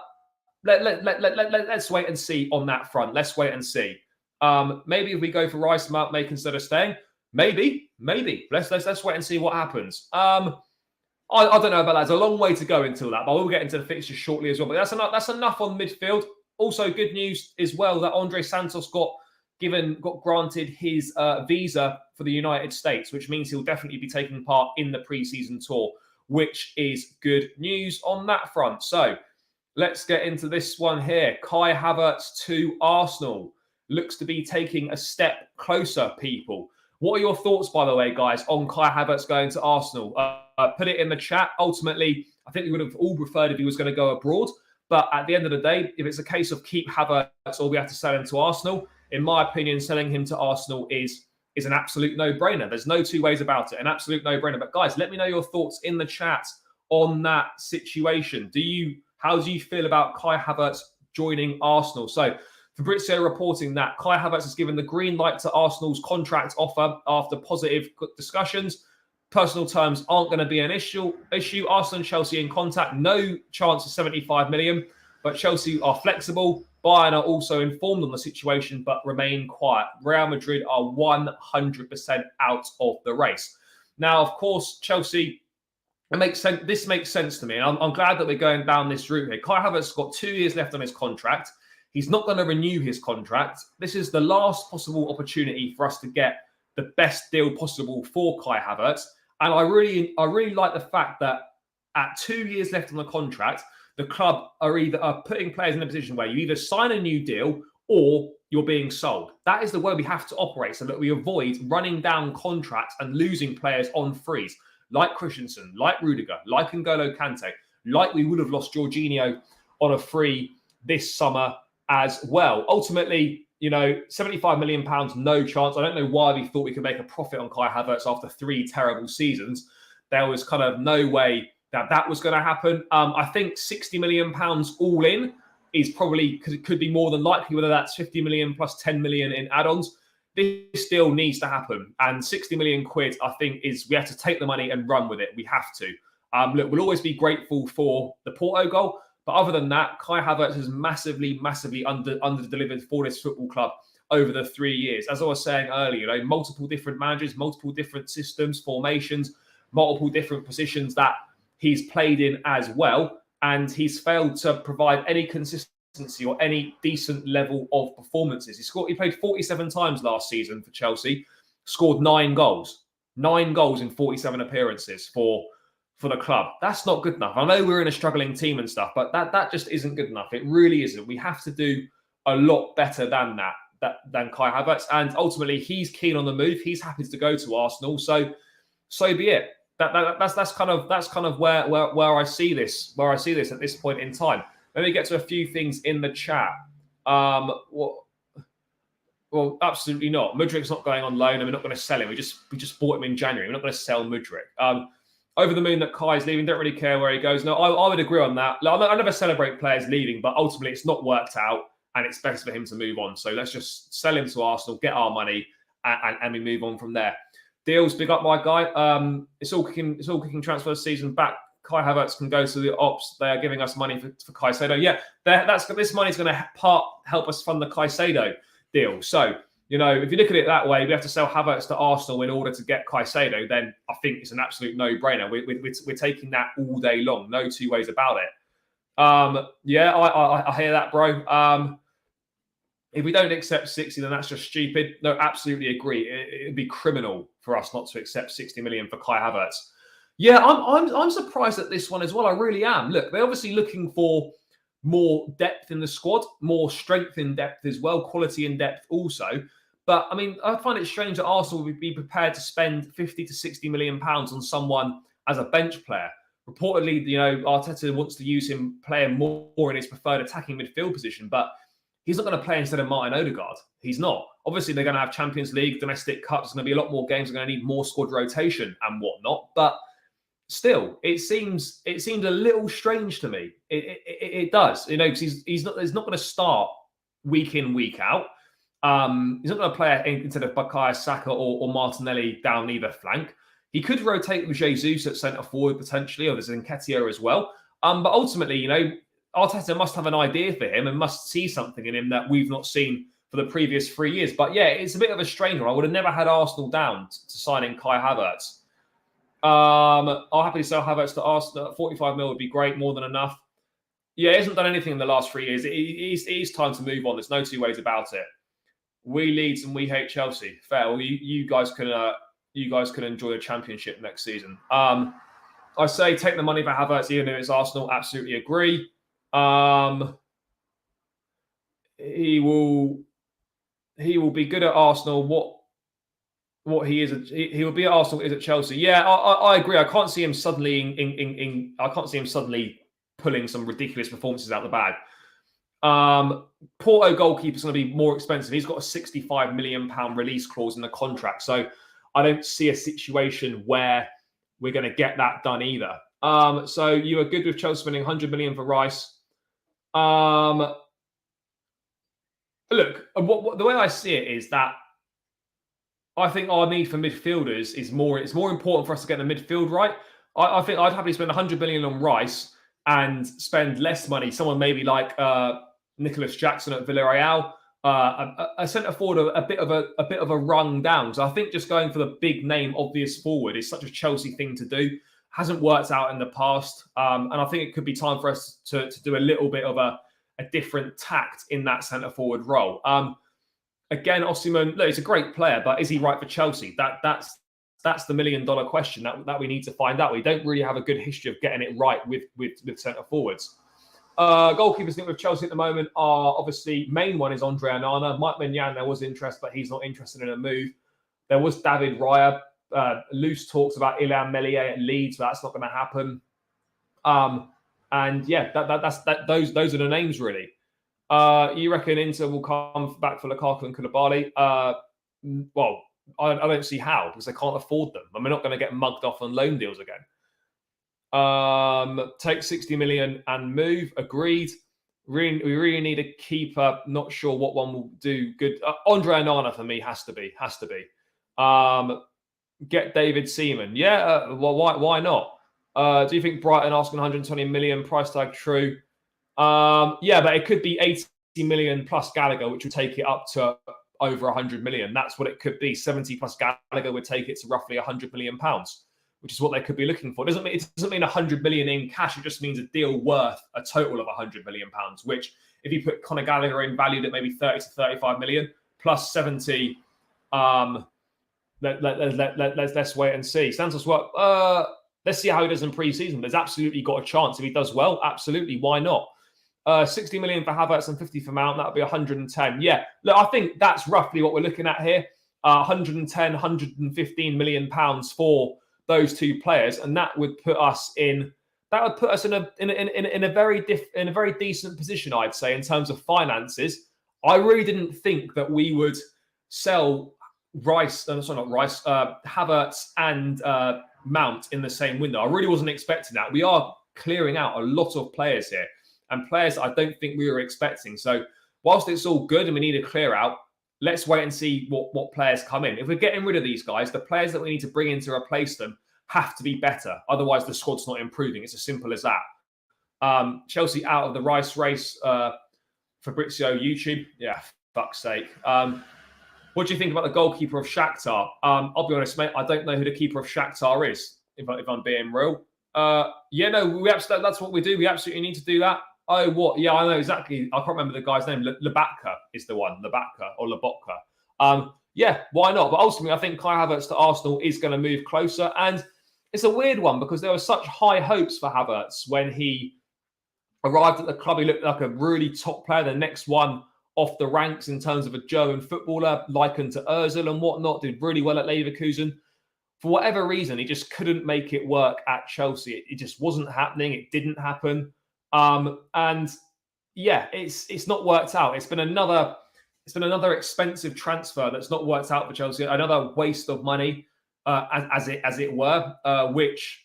let's wait and see on that front. Let's wait and see. Maybe if we go for Rice, Mount may consider staying. Maybe. Let's wait and see what happens. I don't know about that. There's a long way to go until that, but we'll get into the fixtures shortly as well. But that's enough on midfield. Also, good news as well that Andre Santos got granted his visa for the United States, which means he'll definitely be taking part in the pre-season tour, which is good news on that front. So let's get into this one here. Kai Havertz to Arsenal. Looks to be taking a step closer, people. What are your thoughts, by the way, guys, on Kai Havertz going to Arsenal? Put it in the chat. Ultimately, I think we would have all preferred if he was going to go abroad. But at the end of the day, if it's a case of keep Havertz or we have to sell him to Arsenal, in my opinion, selling him to Arsenal is is an absolute no-brainer. There's no two ways about it. An absolute no-brainer. But guys, let me know your thoughts in the chat on that situation. How do you feel about Kai Havertz joining Arsenal? So Fabrizio reporting that Kai Havertz has given the green light to Arsenal's contract offer after positive discussions. Personal terms aren't going to be an issue. Arsenal and Chelsea in contact. No chance of 75 million, but Chelsea are flexible. Bayern are also informed on the situation, but remain quiet. Real Madrid are 100% out of the race. Now, of course, Chelsea, it makes sense. This makes sense to me. And I'm glad that we're going down this route here. Kai Havertz has got 2 years left on his contract. He's not going to renew his contract. This is the last possible opportunity for us to get the best deal possible for Kai Havertz. And I really like the fact that at 2 years left on the contract, the club are putting players in a position where you either sign a new deal or you're being sold. That is the way we have to operate so that we avoid running down contracts and losing players on frees, like Christensen, like Rudiger, like N'Golo Kante, like we would have lost Jorginho on a free this summer as well. Ultimately, 75 million pounds, no chance. I don't know why we thought we could make a profit on Kai Havertz after 3 terrible seasons. There was kind of no way that was going to happen. I think 60 million pounds all in is probably could be more than likely, whether that's 50 million plus 10 million in add-ons. This still needs to happen. And 60 million quid, I think, we have to take the money and run with it. We have to. Look, we'll always be grateful for the Porto goal. But other than that, Kai Havertz has massively under-delivered for this football club over the 3 years. As I was saying earlier, multiple different managers, multiple different systems, formations, multiple different positions that he's played in as well. And he's failed to provide any consistency or any decent level of performances. He played 47 times last season for Chelsea, scored 9 goals. 9 goals in 47 appearances for the club. That's not good enough. I know we're in a struggling team and stuff, but that just isn't good enough. It really isn't. We have to do a lot better than than Kai Havertz. And ultimately, he's keen on the move. He's happy to go to Arsenal. So be it. That's kind of where I see this. Where I see this at this point in time. Let me get to a few things in the chat. Well, absolutely not. Mudrik's not going on loan, and we're not going to sell him. We just bought him in January. We're not going to sell Mudrik. Over the moon that Kai's leaving. Don't really care where he goes. No, I would agree on that. I never celebrate players leaving, but ultimately it's not worked out, and it's best for him to move on. So let's just sell him to Arsenal, get our money, and we move on from there. Deals, big up my guy. It's all kicking transfer season back. Kai Havertz can go to the ops. They are giving us money for Caicedo. Yeah, this money's going to help us fund the Caicedo deal. So, if you look at it that way, we have to sell Havertz to Arsenal in order to get Caicedo, then I think it's an absolute no-brainer. We're taking that all day long. No two ways about it. Yeah, I hear that, bro. If we don't accept 60, then that's just stupid. No, absolutely agree. It'd be criminal for us not to accept 60 million for Kai Havertz. Yeah, I'm surprised at this one as well. I really am. Look, they're obviously looking for more depth in the squad, more strength in depth as well, quality in depth also. But I mean, I find it strange that Arsenal would be prepared to spend 50 to 60 million pounds on someone as a bench player. Reportedly, Arteta wants to use him playing more in his preferred attacking midfield position, but he's not going to play instead of Martin Odegaard. He's not. Obviously, they're going to have Champions League, domestic cups. There's going to be a lot more games. They're going to need more squad rotation and whatnot. But still, it seems a little strange to me. It does, because he's not going to start week in, week out. He's not going to play instead of Bukayo Saka or Martinelli down either flank. He could rotate with Jesus at centre forward potentially, or there's Nketiah as well. But ultimately, Arteta must have an idea for him and must see something in him that we've not seen for the previous 3 years. But yeah, it's a bit of a strange one. I would have never had Arsenal down to signing Kai Havertz. I'll happily sell Havertz to Arsenal. 45 mil would be great, more than enough. Yeah, he hasn't done anything in the last 3 years. It is time to move on. There's no two ways about it. We Leeds and we hate Chelsea. Fair. Well, you guys can enjoy the championship next season. I say take the money for Havertz, even if it's Arsenal. Absolutely agree. He will be good at Arsenal. What he is, he will be at Arsenal. Is at Chelsea. Yeah, I agree. I can't see him suddenly I can't see him suddenly pulling some ridiculous performances out the bag. Porto goalkeeper is going to be more expensive. He's got a £65 million release clause in the contract. So I don't see a situation where we're going to get that done either. So you are good with Chelsea spending 100 million for Rice. Look, the way I see it is that I think our need for midfielders is more. It's more important for us to get the midfield right. I think I'd happily spend 100 million on Rice and spend less money. Someone maybe like Nicholas Jackson at Villarreal, a centre forward a bit of a rung down. So I think just going for the big name, obvious forward is such a Chelsea thing to do. Hasn't worked out in the past, and I think it could be time for us to do a little bit of a different tact in that centre forward role. Again, Osimhen, look, he's a great player, but is he right for Chelsea? That's the $1 million question that we need to find out. We don't really have a good history of getting it right with centre forwards. Goalkeepers think with Chelsea at the moment are obviously main one is Andre Onana. Mike Maignan, there was interest, but he's not interested in a move. There was David Raya. Loose talks about Ilhan Meslier at Leeds, but that's not going to happen. And yeah, those are the names really. You reckon Inter will come back for Lukaku and Koulibaly? Well, I don't see how, because they can't afford them, and we're not going to get mugged off on loan deals again. Take 60 million and move. Agreed. We really need a keeper. Not sure what one will do good. Andre Onana for me has to be. Get David Seaman. Yeah. Well, why not? Do you think Brighton asking 120 million price tag true? Yeah, but it could be 80 million plus Gallagher, which would take it up to over 100 million. That's what it could be. 70 plus Gallagher would take it to roughly 100 million pounds, which is what they could be looking for. It doesn't mean 100 million in cash. It just means a deal worth a total of 100 million pounds, which if you put Conor Gallagher in valued at maybe 30 to 35 million plus 70, let's wait and see. Santos, let's see how he does in pre-season. There's absolutely got a chance if he does well. Absolutely, why not? 60 million for Havertz and 50 for Mount. That would be 110. Yeah, look, I think that's roughly what we're looking at here. 110, 115 million pounds for those two players, and that would put us in a very decent position, I'd say, in terms of finances. I really didn't think that we would sell Havertz and Mount in the same window. I really wasn't expecting that. We are clearing out a lot of players here, and players I don't think we were expecting. So whilst it's all good and we need to clear out, let's wait and see what players come in. If we're getting rid of these guys, the players that we need to bring in to replace them have to be better. Otherwise, the squad's not improving. It's as simple as that. Chelsea out of the Rice race. Fabrizio YouTube. Yeah, fuck's sake. What do you think about the goalkeeper of Shakhtar? I'll be honest, mate. I don't know who the keeper of Shakhtar is, if I'm being real. That's what we do. We absolutely need to do that. Oh, what? Yeah, I know exactly. I can't remember the guy's name. Labatka is the one. Labatka or Labotka. Yeah, why not? But ultimately, I think Kai Havertz to Arsenal is going to move closer. And it's a weird one because there were such high hopes for Havertz when he arrived at the club. He looked like a really top player, the next one off the ranks in terms of a German footballer, likened to Ozil and whatnot, did really well at Leverkusen. For whatever reason, he just couldn't make it work at Chelsea. It just wasn't happening. It didn't happen. And yeah, it's not worked out. It's been another expensive transfer that's not worked out for Chelsea. Another waste of money, as it were, which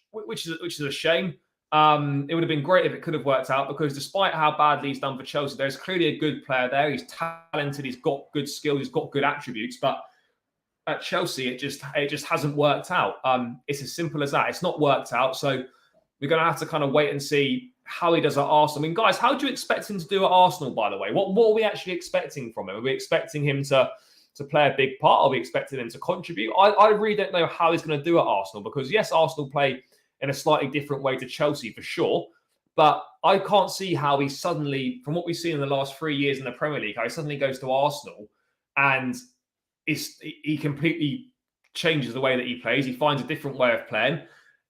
is a shame. It would have been great if it could have worked out, because despite how badly he's done for Chelsea, there's clearly a good player there. He's talented. He's got good skills. He's got good attributes. But at Chelsea, it just hasn't worked out. It's as simple as that. It's not worked out. So we're going to have to kind of wait and see how he does at Arsenal. I mean, guys, how do you expect him to do at Arsenal, by the way? What are we actually expecting from him? Are we expecting him to play a big part? Are we expecting him to contribute? I really don't know how he's going to do at Arsenal, because, yes, Arsenal play in a slightly different way to Chelsea for sure, but I can't see how he suddenly, from what we've seen in the last 3 years in the Premier League, how he suddenly goes to Arsenal and he completely changes the way that he plays. He finds a different way of playing.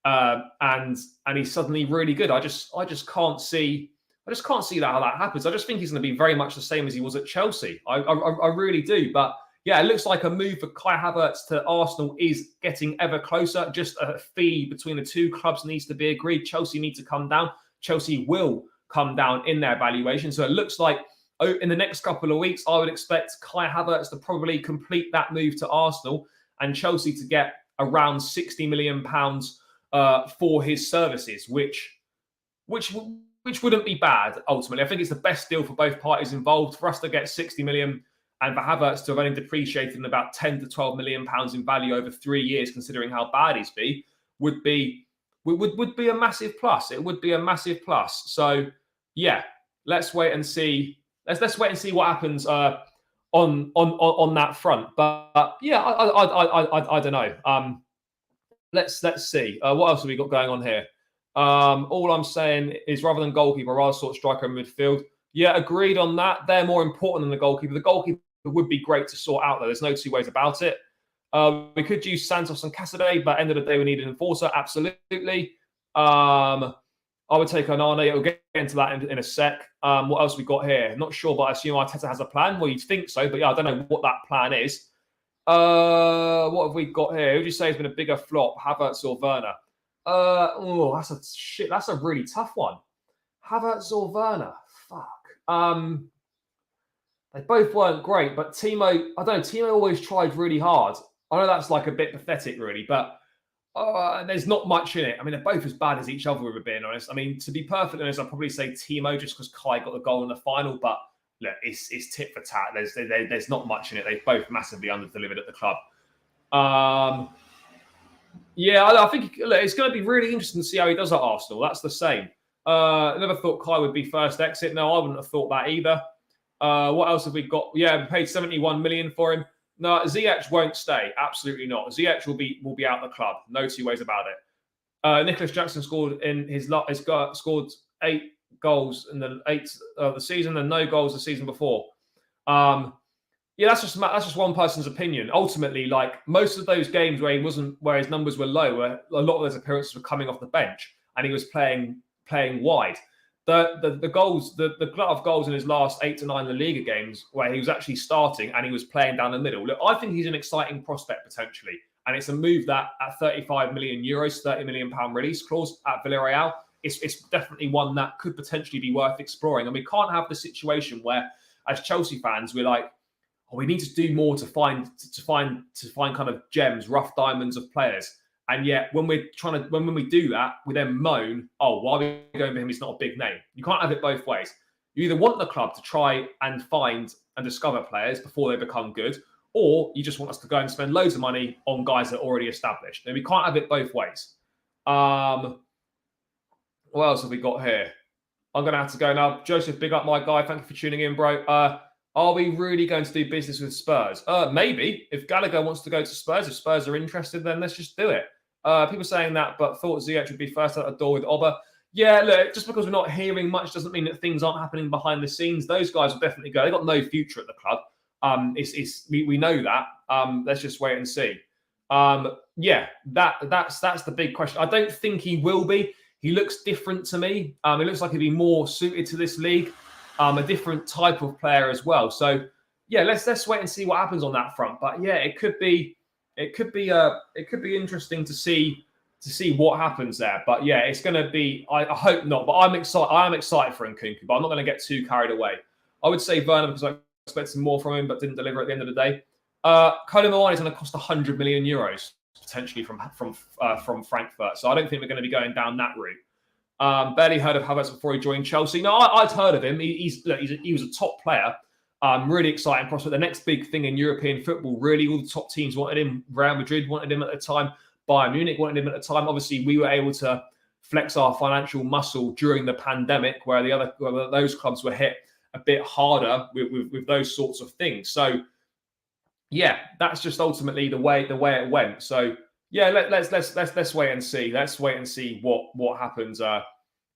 And he's suddenly really good. I just can't see how that happens. I just think he's going to be very much the same as he was at Chelsea. I really do. But yeah, it looks like a move for Kai Havertz to Arsenal is getting ever closer. Just a fee between the two clubs needs to be agreed. Chelsea need to come down. Chelsea will come down in their valuation. So it looks like in the next couple of weeks, I would expect Kai Havertz to probably complete that move to Arsenal and Chelsea to get around £60 million for his services, which wouldn't be bad, ultimately. I think it's the best deal for both parties involved. For us to get 60 million and for Havertz to have only depreciated in about 10 to 12 million pounds in value over 3 years, considering how bad he's been, would be a massive plus. It would be a massive plus. So, yeah, let's wait and see. Let's wait and see what happens on that front. But yeah, I don't know. Let's see. What else have we got going on here? All I'm saying is rather than goalkeeper, rather sort of striker and midfield. Yeah, agreed on that. They're more important than the goalkeeper. The goalkeeper would be great to sort out, though. There's no two ways about it. We could use Santos and Caicedo, but end of the day, we need an enforcer. Absolutely. I would take Onana. We'll get into that in a sec. What else we got here? Not sure, but I assume Arteta has a plan. Well, you'd think so, but yeah, I don't know what that plan is. What have we got here? Who would you say has been a bigger flop, Havertz or Werner? That's a really tough one. Havertz or Werner? Fuck. They both weren't great, but Timo, I don't know, Timo always tried really hard. I know that's like a bit pathetic, really, but there's not much in it. I mean, they're both as bad as each other, if we're being honest. I mean, to be perfectly honest, I'd probably say Timo just because Kai got the goal in the final, but look, it's tit for tat. There's not much in it. They've both massively under-delivered at the club. Yeah, I think look, it's going to be really interesting to see how he does at Arsenal. That's the same. I never thought Kai would be first exit. No, I wouldn't have thought that either. What else have we got? Yeah, we paid 71 million for him. No, Ziyech won't stay. Absolutely not. Ziyech will be out the club. No two ways about it. Nicholas Jackson scored in scored 8 goals in the 8th of the season and no goals the season before. Yeah, that's just one person's opinion. Ultimately, like most of those games where his numbers were low, where a lot of those appearances were coming off the bench and he was playing wide. The goals, the glut of goals in his last 8 to 9 La Liga games where he was actually starting and he was playing down the middle. Look, I think he's an exciting prospect potentially. And it's a move that at 35 million euros, £30 million release clause at Villarreal, it's definitely one that could potentially be worth exploring. And we can't have the situation where, as Chelsea fans, we're like, oh, we need to do more to find kind of gems, rough diamonds of players. And yet, when we do that, we then moan, oh, why are we going for him? He's not a big name. You can't have it both ways. You either want the club to try and find and discover players before they become good, or you just want us to go and spend loads of money on guys that are already established. And we can't have it both ways. What else have we got here? I'm going to have to go now. Joseph, big up my guy. Thank you for tuning in, bro. Are we really going to do business with Spurs? Maybe. If Gallagher wants to go to Spurs, if Spurs are interested, then let's just do it. People saying that, but thought Ziyech would be first out the door with Oba. Yeah, look, just because we're not hearing much doesn't mean that things aren't happening behind the scenes. Those guys will definitely go. They've got no future at the club. We know that. Let's just wait and see. Yeah, that's the big question. I don't think he will be. He looks different to me. He looks like he'd be more suited to this league. A different type of player as well. So yeah, let's wait and see what happens on that front. But yeah, it could be interesting to see what happens there. But yeah, it's going to be. I hope not. But I'm excited. I am excited for Nkunku, but I'm not going to get too carried away. I would say Werner because I expected more from him, but didn't deliver at the end of the day. Kolo Muani is going to cost 100 million euros potentially from Frankfurt. So I don't think we're going to be going down that route. Barely heard of Havertz before he joined Chelsea. No, I'd heard of him. He was a top player. Really exciting prospect. The next big thing in European football, really, all the top teams wanted him. Real Madrid wanted him at the time. Bayern Munich wanted him at the time. Obviously, we were able to flex our financial muscle during the pandemic, where those clubs were hit a bit harder with those sorts of things. So, yeah, that's just ultimately the way it went. So. Yeah, let's wait and see. Let's wait and see what happens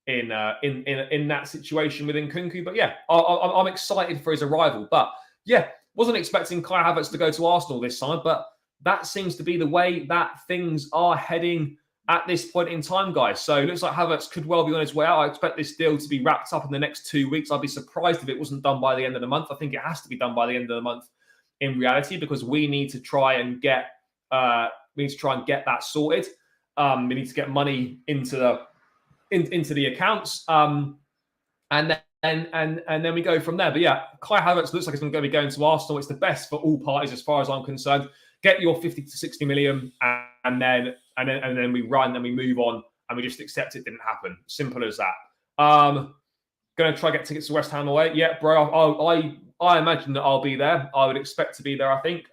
in that situation with Nkunku. But yeah, I'm excited for his arrival. But yeah, wasn't expecting Kai Havertz to go to Arsenal this summer, but that seems to be the way that things are heading at this point in time, guys. So it looks like Havertz could well be on his way out. I expect this deal to be wrapped up in the next 2 weeks. I'd be surprised if it wasn't done by the end of the month. I think it has to be done by the end of the month in reality, because we need to try and get that sorted. We need to get money into the accounts, and and then we go from there. But yeah, Kai Havertz looks like he's going to be going to Arsenal. It's the best for all parties as far as I'm concerned. Get your 50 to 60 million, and then we run and we move on, and we just accept it didn't happen. Simple as that. Going to try to get tickets to West Ham away. Yeah, bro. I imagine that I'll be there. I would expect to be there, I think.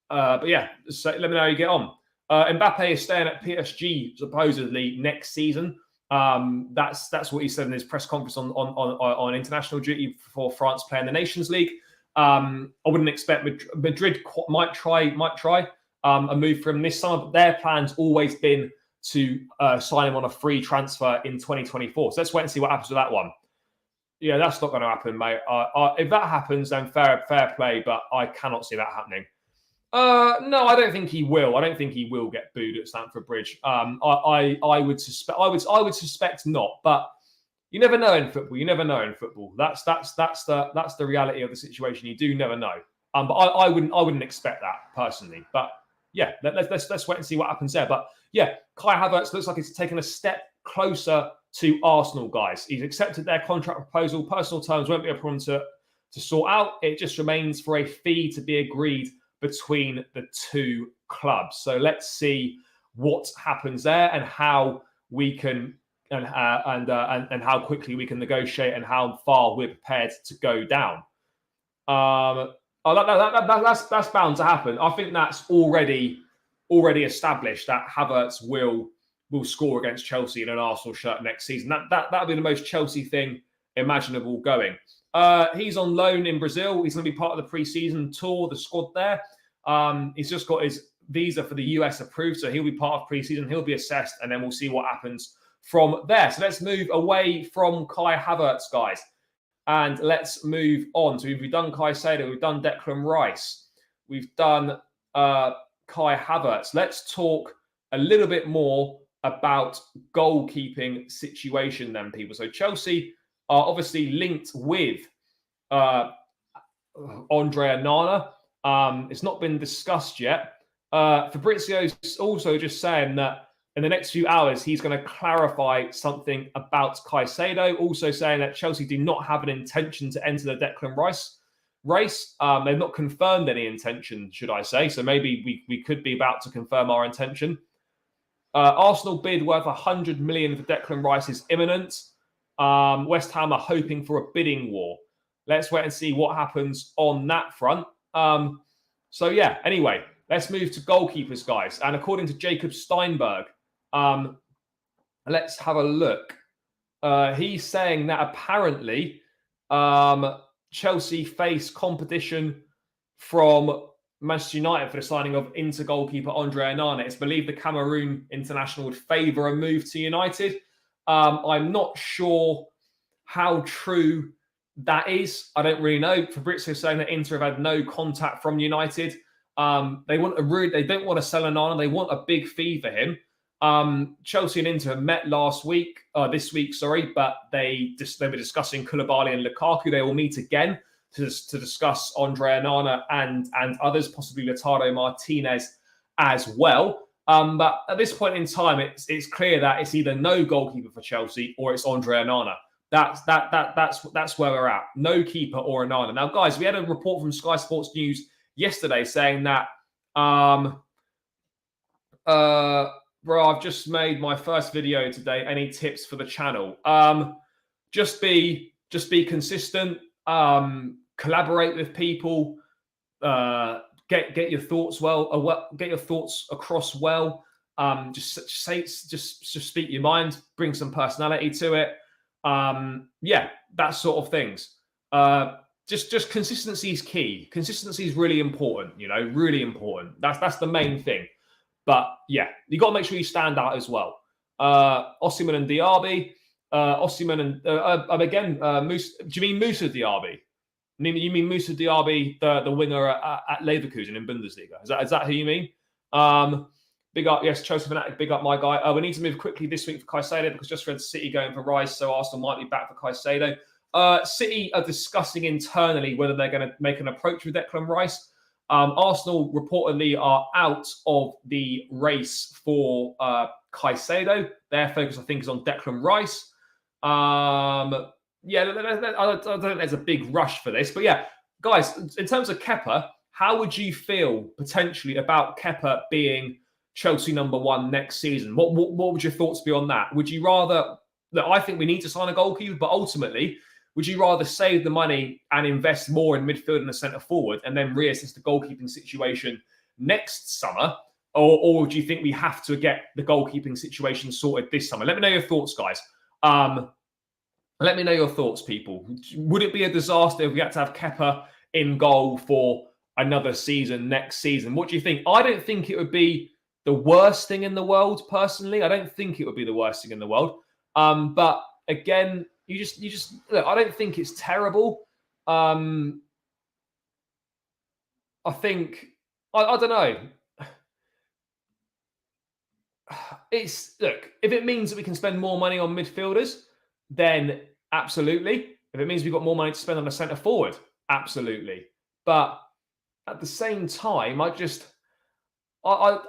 But yeah, so let me know how you get on. Mbappe is staying at PSG supposedly next season. That's what he said in his press conference on international duty for France playing the Nations League. I wouldn't expect Madrid might try a move for him this summer, but their plan's always been to sign him on a free transfer in 2024. So let's wait and see what happens with that one. Yeah, that's not going to happen, mate. If that happens, then fair play, but I cannot see that happening. No, I don't think he will. I don't think he will get booed at Stamford Bridge. I would suspect not, but you never know in football. You never know in football. That's the reality of the situation. You do never know. But I wouldn't expect that personally. But yeah, let's wait and see what happens there. But yeah, Kai Havertz looks like he's taken a step closer to Arsenal, guys. He's accepted their contract proposal. Personal terms won't be a problem to sort out. It just remains for a fee to be agreed between the two clubs. So let's see what happens there and how we can and how quickly we can negotiate and how far we're prepared to go down. That's bound to happen. I think that's already established that Havertz will score against Chelsea in an Arsenal shirt next season. That'll be the most Chelsea thing imaginable going. He's on loan in Brazil. He's going to be part of the pre-season tour, the squad there. He's just got his visa for the US approved, so he'll be part of pre-season. He'll be assessed, and then we'll see what happens from there. So let's move away from Kai Havertz, guys, and let's move on. So we've done Caicedo, we've done Declan Rice, we've done Kai Havertz. Let's talk a little bit more about goalkeeping situation then, people. So Chelsea are obviously linked with Andre Onana. It's not been discussed yet. Fabrizio's also just saying that in the next few hours, he's going to clarify something about Caicedo, also saying that Chelsea do not have an intention to enter the Declan Rice race. They've not confirmed any intention, should I say. So maybe we could be about to confirm our intention. Arsenal bid worth 100 million for Declan Rice is imminent. West Ham are hoping for a bidding war. Let's wait and see what happens on that front. So yeah, anyway, let's move to goalkeepers, guys. And according to Jacob Steinberg, let's have a look. He's saying that apparently Chelsea face competition from Manchester United for the signing of Inter goalkeeper Andre Onana. It's believed the Cameroon international would favour a move to United. I'm not sure how true that is. I don't really know. Fabrizio saying that Inter have had no contact from United. They don't want to sell Onana. They want a big fee for him. Chelsea and Inter met this week, but they were discussing Koulibaly and Lukaku. They will meet again to discuss Andre Onana and others, possibly Lautaro Martinez as well. But at this point in time, it's clear that it's either no goalkeeper for Chelsea or it's Andre Onana. That's where we're at. No keeper or Onana. Now, guys, we had a report from Sky Sports News yesterday saying that, bro, I've just made my first video today. Any tips for the channel? Just be consistent. Collaborate with people. Get your thoughts get your thoughts across well. Just speak your mind. Bring some personality to it. That sort of things. Just consistency is key. Consistency is really important. Really important. That's the main thing. But yeah, you got to make sure you stand out as well. Osimhen and Diaby. Osimhen and again, Musa. Do you mean Musa Diaby? You mean Musa Diaby, the winger at Leverkusen in Bundesliga? Is that who you mean? Big up, yes, Chelsea fanatic. Big up, my guy. We need to move quickly this week for Caicedo because just read City going for Rice, so Arsenal might be back for Caicedo. City are discussing internally whether they're going to make an approach with Declan Rice. Arsenal reportedly are out of the race for Caicedo. Their focus, I think, is on Declan Rice. Yeah, I don't think there's a big rush for this. But yeah, guys, in terms of Kepa, how would you feel potentially about Kepa being Chelsea #1 next season? What would your thoughts be on that? Would you rather, look, I think we need to sign a goalkeeper, but ultimately, would you rather save the money and invest more in midfield and a centre forward and then reassess the goalkeeping situation next summer? Or do you think we have to get the goalkeeping situation sorted this summer? Let me know your thoughts, guys. Let me know your thoughts, people. Would it be a disaster if we had to have Kepa in goal for another season next season? What do you think? I don't think it would be the worst thing in the world, personally. I don't think it would be the worst thing in the world. But again, you just look, I don't think it's terrible. I think I don't know. Look, if it means that we can spend more money on midfielders, then absolutely. If it means we've got more money to spend on a centre forward, absolutely. But at the same time, I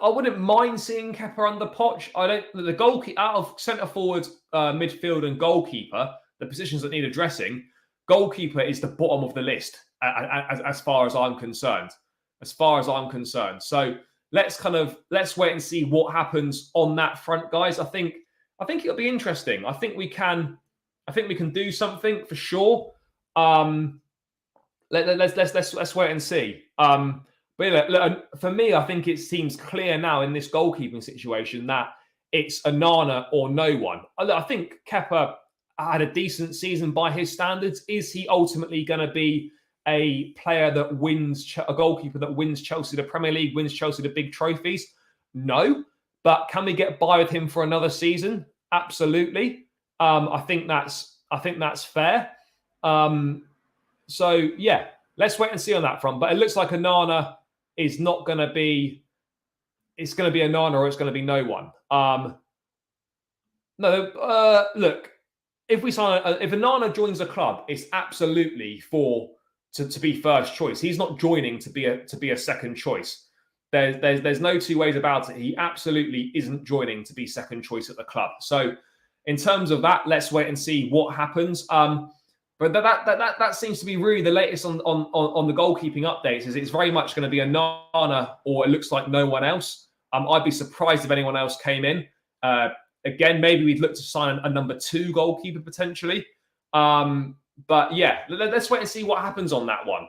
wouldn't mind seeing Kepa under Poch. The goalkeeper out of centre forward, midfield, and goalkeeper, the positions that need addressing, goalkeeper is the bottom of the list as far as I'm concerned. So let's wait and see what happens on that front, guys. I think it'll be interesting. I think we can do something for sure. Let's wait and see. But look, for me, I think it seems clear now in this goalkeeping situation that it's Onana or no one. I think Kepa had a decent season by his standards. Is he ultimately going to be a player that wins, a goalkeeper that wins Chelsea the Premier League, wins Chelsea the big trophies? No. But can we get by with him for another season? Absolutely. I think that's fair. So yeah, let's wait and see on that front. But it looks like Onana is not going to be. It's going to be Onana or it's going to be no one. Look, if Onana joins a club, it's absolutely to be first choice. He's not joining to be a second choice. There's no two ways about it. He absolutely isn't joining to be second choice at the club. So in terms of that, let's wait and see what happens. But that seems to be really the latest on the goalkeeping updates. Is it's very much going to be Onana or it looks like no one else. I'd be surprised if anyone else came in. Again, maybe we'd look to sign a number 2 goalkeeper potentially. But yeah, let's wait and see what happens on that one.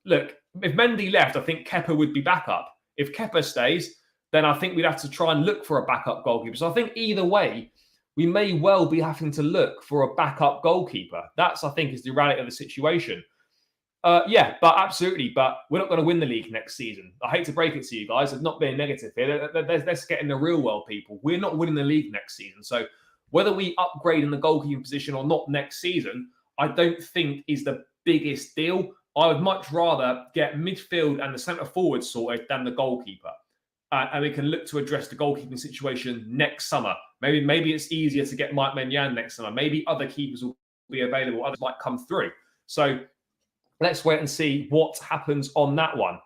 Look, if Mendy left, I think Kepa would be backup. If Kepa stays, then I think we'd have to try and look for a backup goalkeeper. So I think either way, we may well be having to look for a backup goalkeeper. That's, I think, is the reality of the situation. Yeah, but absolutely. But we're not going to win the league next season. I hate to break it to you guys. I'm not being negative here. Let's get in the real world, people. We're not winning the league next season. So whether we upgrade in the goalkeeping position or not next season, I don't think is the biggest deal. I would much rather get midfield and the centre forward sorted than the goalkeeper. And we can look to address the goalkeeping situation next summer. Maybe it's easier to get Mike Maignan next summer. Maybe other keepers will be available. Others might come through. So let's wait and see what happens on that one.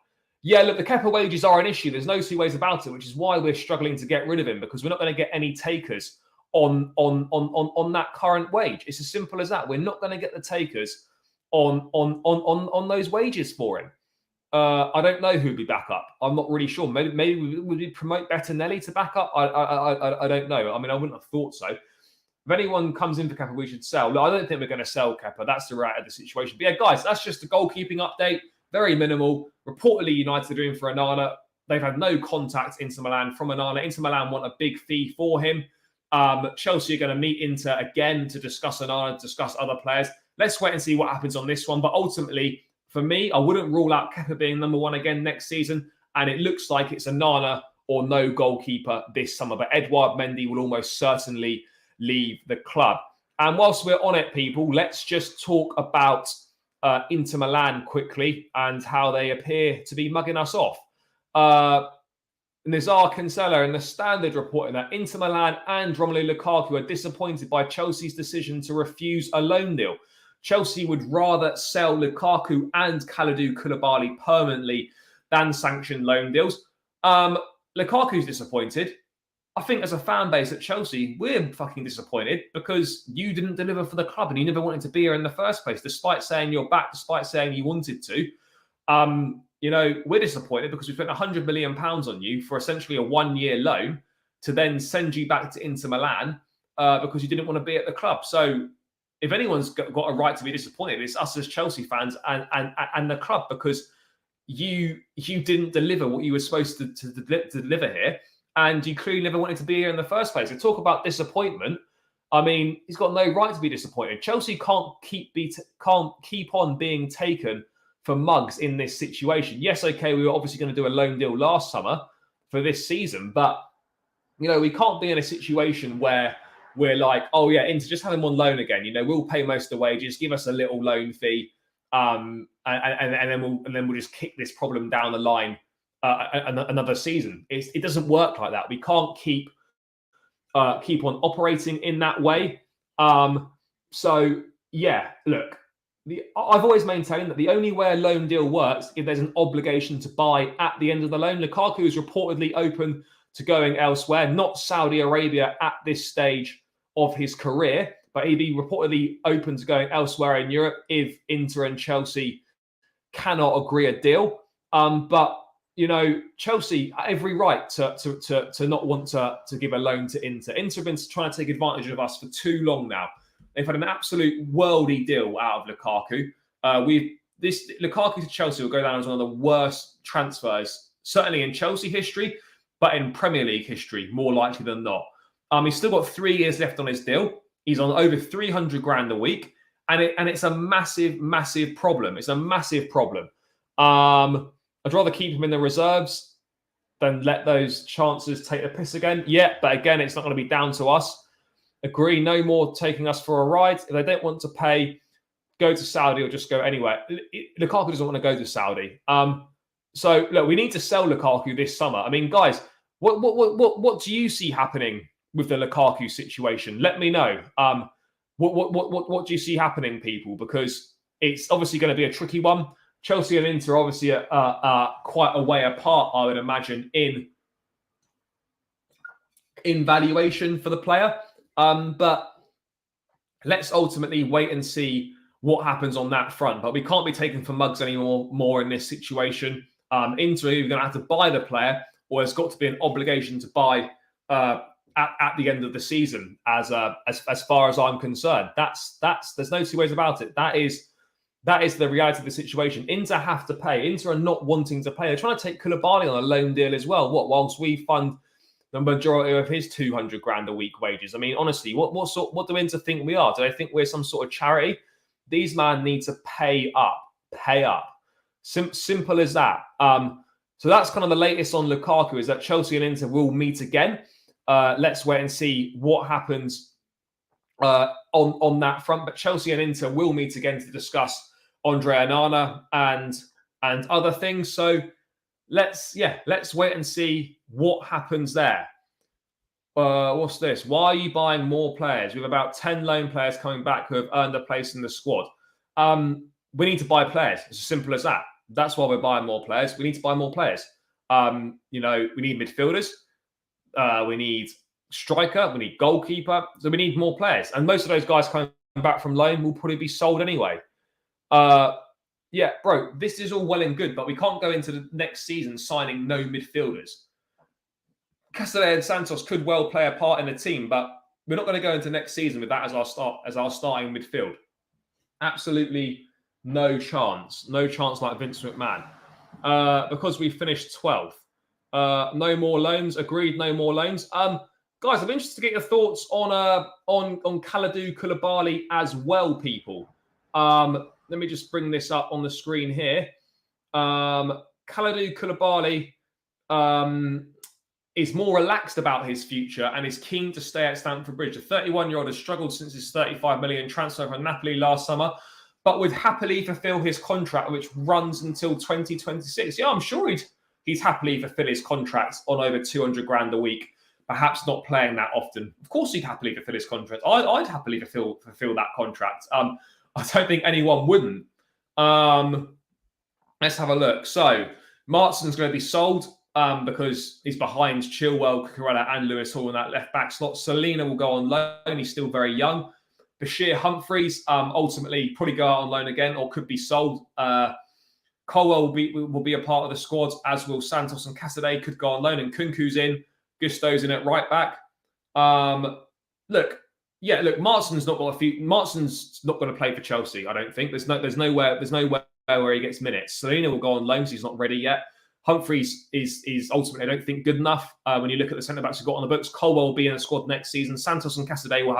Yeah, look, the Kepa wages are an issue. There's no two ways about it, which is why we're struggling to get rid of him, because we're not going to get any takers on that current wage. It's as simple as that. We're not going to get the takers on those wages for him. I don't know who'd be back up. I'm not really sure. Maybe would we promote Bettinelli to back up? I don't know. I mean, I wouldn't have thought so. If anyone comes in for Kepa, we should sell. Look, I don't think we're going to sell Kepa. That's the reality of the situation. But yeah, guys, that's just a goalkeeping update. Very minimal. Reportedly, United are in for Onana. They've had no contact Inter Milan from Onana. Inter Milan want a big fee for him. Chelsea are going to meet Inter again to discuss Onana, discuss other players. Let's wait and see what happens on this one. But ultimately, for me, I wouldn't rule out Kepa being number 1 again next season. And it looks like it's Onana or no goalkeeper this summer. But Edouard Mendy will almost certainly leave the club. And whilst we're on it, people, let's just talk about Inter Milan quickly and how they appear to be mugging us off. Nizar Kinsella in the Standard reporting that Inter Milan and Romelu Lukaku are disappointed by Chelsea's decision to refuse a loan deal. Chelsea would rather sell Lukaku and Kalidou Koulibaly permanently than sanction loan deals. Lukaku's disappointed. I think as a fan base at Chelsea, we're fucking disappointed because you didn't deliver for the club and you never wanted to be here in the first place, despite saying you're back, despite saying you wanted to. We're disappointed because we spent £100 million on you for essentially a 1-year loan to then send you back to Inter Milan because you didn't want to be at the club. So if anyone's got a right to be disappointed, it's us as Chelsea fans and the club, because you didn't deliver what you were supposed to deliver here, and you clearly never wanted to be here in the first place. To talk about disappointment, I mean, he's got no right to be disappointed. Chelsea can't keep on being taken for mugs in this situation. Yes, okay, we were obviously going to do a loan deal last summer for this season, but we can't be in a situation where we're like, oh yeah, Inter, just have him on loan again. We'll pay most of the wages, give us a little loan fee, and then we'll just kick this problem down the line another season. It doesn't work like that. We can't keep on operating in that way. So yeah, look, I've always maintained that the only way a loan deal works if there's an obligation to buy at the end of the loan. Lukaku is reportedly open to going elsewhere, not Saudi Arabia at this stage of his career, but he'd be reportedly open to going elsewhere in Europe if Inter and Chelsea cannot agree a deal. But Chelsea every right to not want to give a loan to Inter. Inter have been trying to take advantage of us for too long now. They've had an absolute worldy deal out of Lukaku. This Lukaku to Chelsea will go down as one of the worst transfers, certainly in Chelsea history, but in Premier League history, more likely than not. He's still got 3 years left on his deal. He's on over 300 grand a week, and it's a massive, massive problem. It's a massive problem. I'd rather keep him in the reserves than let those chances take the piss again. Yeah, but again, it's not going to be down to us. Agree, no more taking us for a ride. If they don't want to pay, go to Saudi or just go anywhere. Lukaku doesn't want to go to Saudi. So look, we need to sell Lukaku this summer. I mean, guys, what do you see happening with the Lukaku situation? Let me know. What do you see happening, people? Because it's obviously going to be a tricky one. Chelsea and Inter obviously are quite a way apart, I would imagine, in valuation for the player. But let's ultimately wait and see what happens on that front. But we can't be taken for mugs anymore in this situation. Inter are either going to have to buy the player, or there's got to be an obligation to buy at the end of the season. As far as I'm concerned, there's no two ways about it. That is the reality of the situation. Inter have to pay. Inter are not wanting to pay. They're trying to take Koulibaly on a loan deal as well. Whilst we fund the majority of his 200 grand a week wages. I mean, honestly, what do Inter think we are? Do they think we're some sort of charity? These men need to pay up. Simple as that. So that's kind of the latest on Lukaku, is that Chelsea and Inter will meet again. Let's wait and see what happens on that front. But Chelsea and Inter will meet again to discuss Andre Onana and other things. So let's wait and see what happens there. What's this? Why are you buying more players? We have about 10 loan players coming back who have earned a place in the squad. We need to buy players. It's as simple as that. That's why we're buying more players. We need to buy more players. We need midfielders. We need striker. We need goalkeeper. So we need more players. And most of those guys coming back from loan will probably be sold anyway. Yeah, bro, this is all well and good, but we can't go into the next season signing no midfielders. Castellet and Santos could well play a part in the team, but we're not going to go into next season with that as our starting midfield. Absolutely no chance. No chance like Vince McMahon. Because we finished 12th. No more loans. Agreed, no more loans. Guys, I'm interested to get your thoughts on Kalidou Koulibaly as well, people. Let me just bring this up on the screen here. Kalidou Koulibaly is more relaxed about his future and is keen to stay at Stamford Bridge. The 31-year-old has struggled since his 35 million transfer from Napoli last summer, but would happily fulfill his contract, which runs until 2026. Yeah, I'm sure he'd happily fulfill his contract on over 200 grand a week, perhaps not playing that often. Of course he'd happily fulfill his contract. I'd happily fulfill that contract. I don't think anyone wouldn't. Let's have a look. So Martin's going to be sold. because he's behind Chilwell, Cucurella, and Lewis Hall in that left back slot. Selena will go on loan. He's still very young. Bashir Humphreys ultimately probably go out on loan again or could be sold. Colwell will be a part of the squad, as will Santos and Caicedo could go on loan, and Kunku's in. Gusto's in at right back. Look, Martin's not got Martin's not going to play for Chelsea. I don't think there's nowhere where he gets minutes. Selena will go on loan, so he's not ready yet. Humphreys is ultimately, I don't think, good enough when you look at the centre backs who've got on the books. Colwell will be in the squad next season. Santos and Caicedo will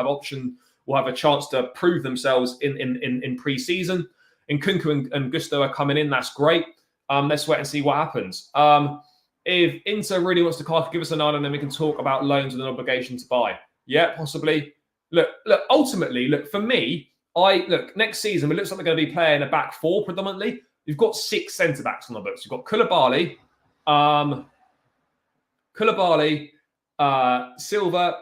have a chance to prove themselves in pre-season. And Kunku and Gusto are coming in. That's great. Let's wait and see what happens. If Inter really wants to give us a nod, and then we can talk about loans with an obligation to buy. Yeah, possibly. Look. Ultimately, for me, next season, it looks like they're going to be playing a back four predominantly. You've got 6 centre backs on the books. You've got Koulibaly, Silva,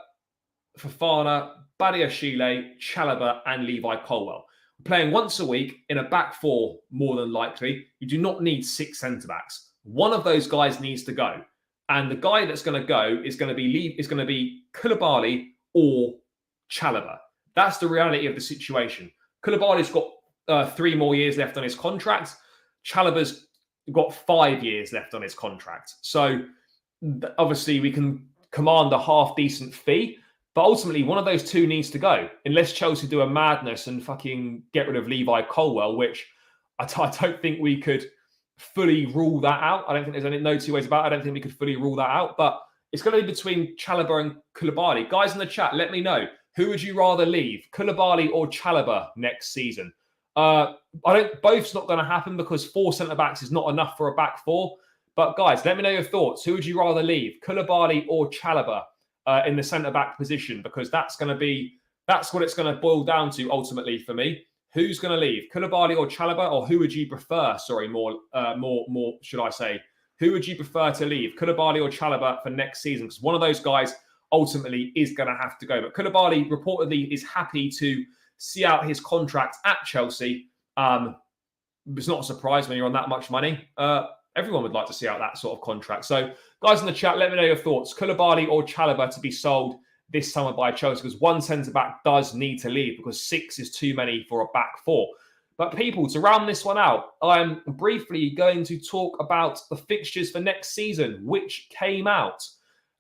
Fofana, Badiashile, Chalobah, and Levi Colwell. Playing once a week in a back four, more than likely. You do not need 6 centre backs. One of those guys needs to go, and the guy that's going to go is going to be Koulibaly or Chalobah. That's the reality of the situation. Koulibaly's got 3 more years left on his contract. Chalobah's got 5 years left on his contract. So obviously we can command a half decent fee, but ultimately one of those two needs to go, unless Chelsea do a madness and fucking get rid of Levi Colwell, which I don't think we could fully rule that out. I don't think there's no two ways about it. I don't think we could fully rule that out, but it's going to be between Chalobah and Koulibaly. Guys in the chat, let me know. Who would you rather leave, Koulibaly or Chalobah next season? Both's not going to happen because 4 centre-backs is not enough for a back four. But guys, let me know your thoughts. Who would you rather leave, Koulibaly or Chalobah in the centre-back position? Because that's what it's going to boil down to ultimately for me. Who's going to leave, Koulibaly or Chalobah, or who would you prefer? Sorry, more should I say? Who would you prefer to leave, Koulibaly or Chalobah for next season? Because one of those guys ultimately is going to have to go. But Koulibaly reportedly is happy to see out his contract at Chelsea. It's not a surprise when you're on that much money. Everyone would like to see out that sort of contract. So, guys in the chat, let me know your thoughts. Koulibaly or Chalobah to be sold this summer by Chelsea, because one centre-back does need to leave because 6 is too many for a back four. But people, to round this one out, I'm briefly going to talk about the fixtures for next season, which came out.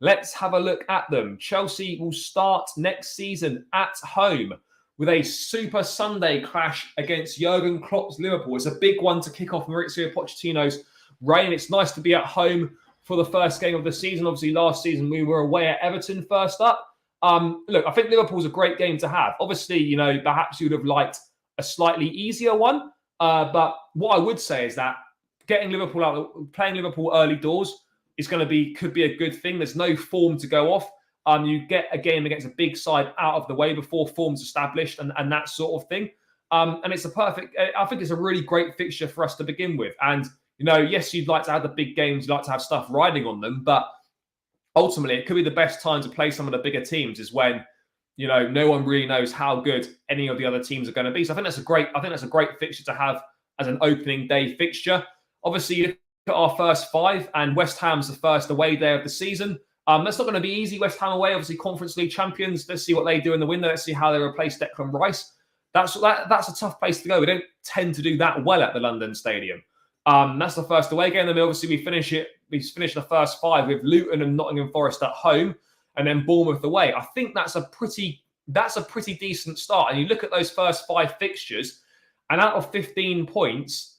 Let's have a look at them. Chelsea will start next season at home with a Super Sunday clash against Jurgen Klopp's Liverpool. It's a big one to kick off Mauricio Pochettino's reign. It's nice to be at home for the first game of the season. Obviously, last season we were away at Everton first up. Look, I think Liverpool's a great game to have. Obviously, perhaps you would have liked a slightly easier one. But what I would say is that playing Liverpool early doors could be a good thing. There's no form to go off. You get a game against a big side out of the way before form's established and that sort of thing. And I think it's a really great fixture for us to begin with. And, yes, you'd like to have the big games, you'd like to have stuff riding on them, but ultimately it could be the best time to play some of the bigger teams is when, no one really knows how good any of the other teams are going to be. So I think that's a great fixture to have as an opening day fixture. Obviously, you look at our first 5, and West Ham's the first away day of the season. That's not going to be easy. West Ham away, obviously Conference League champions. Let's see what they do in the window. Let's see how they replace Declan Rice. That's a tough place to go. We don't tend to do that well at the London Stadium. That's the first away game. Then obviously we finish the first 5 with Luton and Nottingham Forest at home, and then Bournemouth away. I think that's a pretty decent start. And you look at those first 5 fixtures, and out of 15 points,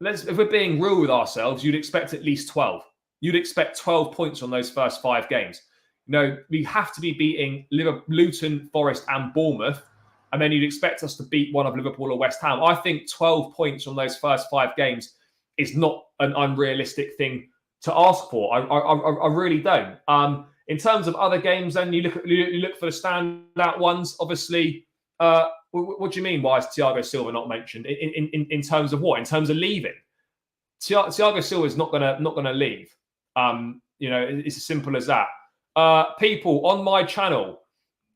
if we're being real with ourselves, you'd expect at least 12. You'd expect 12 points on those first 5 games. We have to be beating Luton, Forest, and Bournemouth, and then you'd expect us to beat one of Liverpool or West Ham. I think 12 points on those first 5 games is not an unrealistic thing to ask for. I really don't. In terms of other games, then you look for the standout ones. Obviously, what do you mean? Why is Thiago Silva not mentioned? In terms of what? In terms of leaving, Thiago Silva is not gonna leave. It's as simple as that. People on my channel,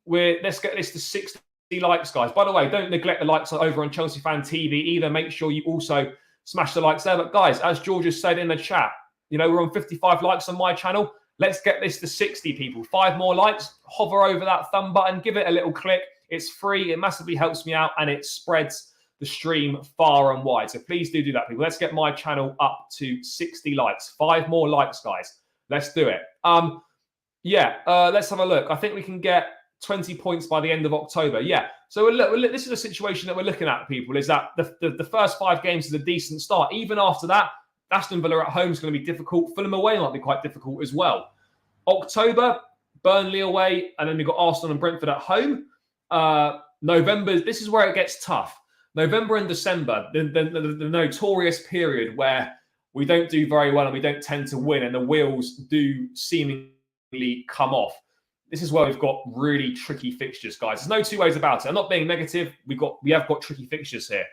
let's get this to 60 likes, guys. By the way, don't neglect the likes over on Chelsea Fan TV either. Make sure you also smash the likes there. But guys, as George has said in the chat, we're on 55 likes on my channel. Let's get this to 60 people. 5 more likes. Hover over that thumb button. Give it a little click. It's free. It massively helps me out, and it spreads the stream far and wide. So please do that, people. Let's get my channel up to 60 likes. 5 more likes, guys. Let's do it. Let's have a look. I think we can get 20 points by the end of October. Yeah. So look, this is a situation that we're looking at, people, is that the first 5 games is a decent start. Even after that, Aston Villa at home is going to be difficult. Fulham away might be quite difficult as well. October, Burnley away, and then we've got Arsenal and Brentford at home. November, this is where it gets tough. November and December, the notorious period where we don't do very well and we don't tend to win, and the wheels do seemingly come off. This is where we've got really tricky fixtures, guys. There's no two ways about it. I'm not being negative. We have got tricky fixtures here.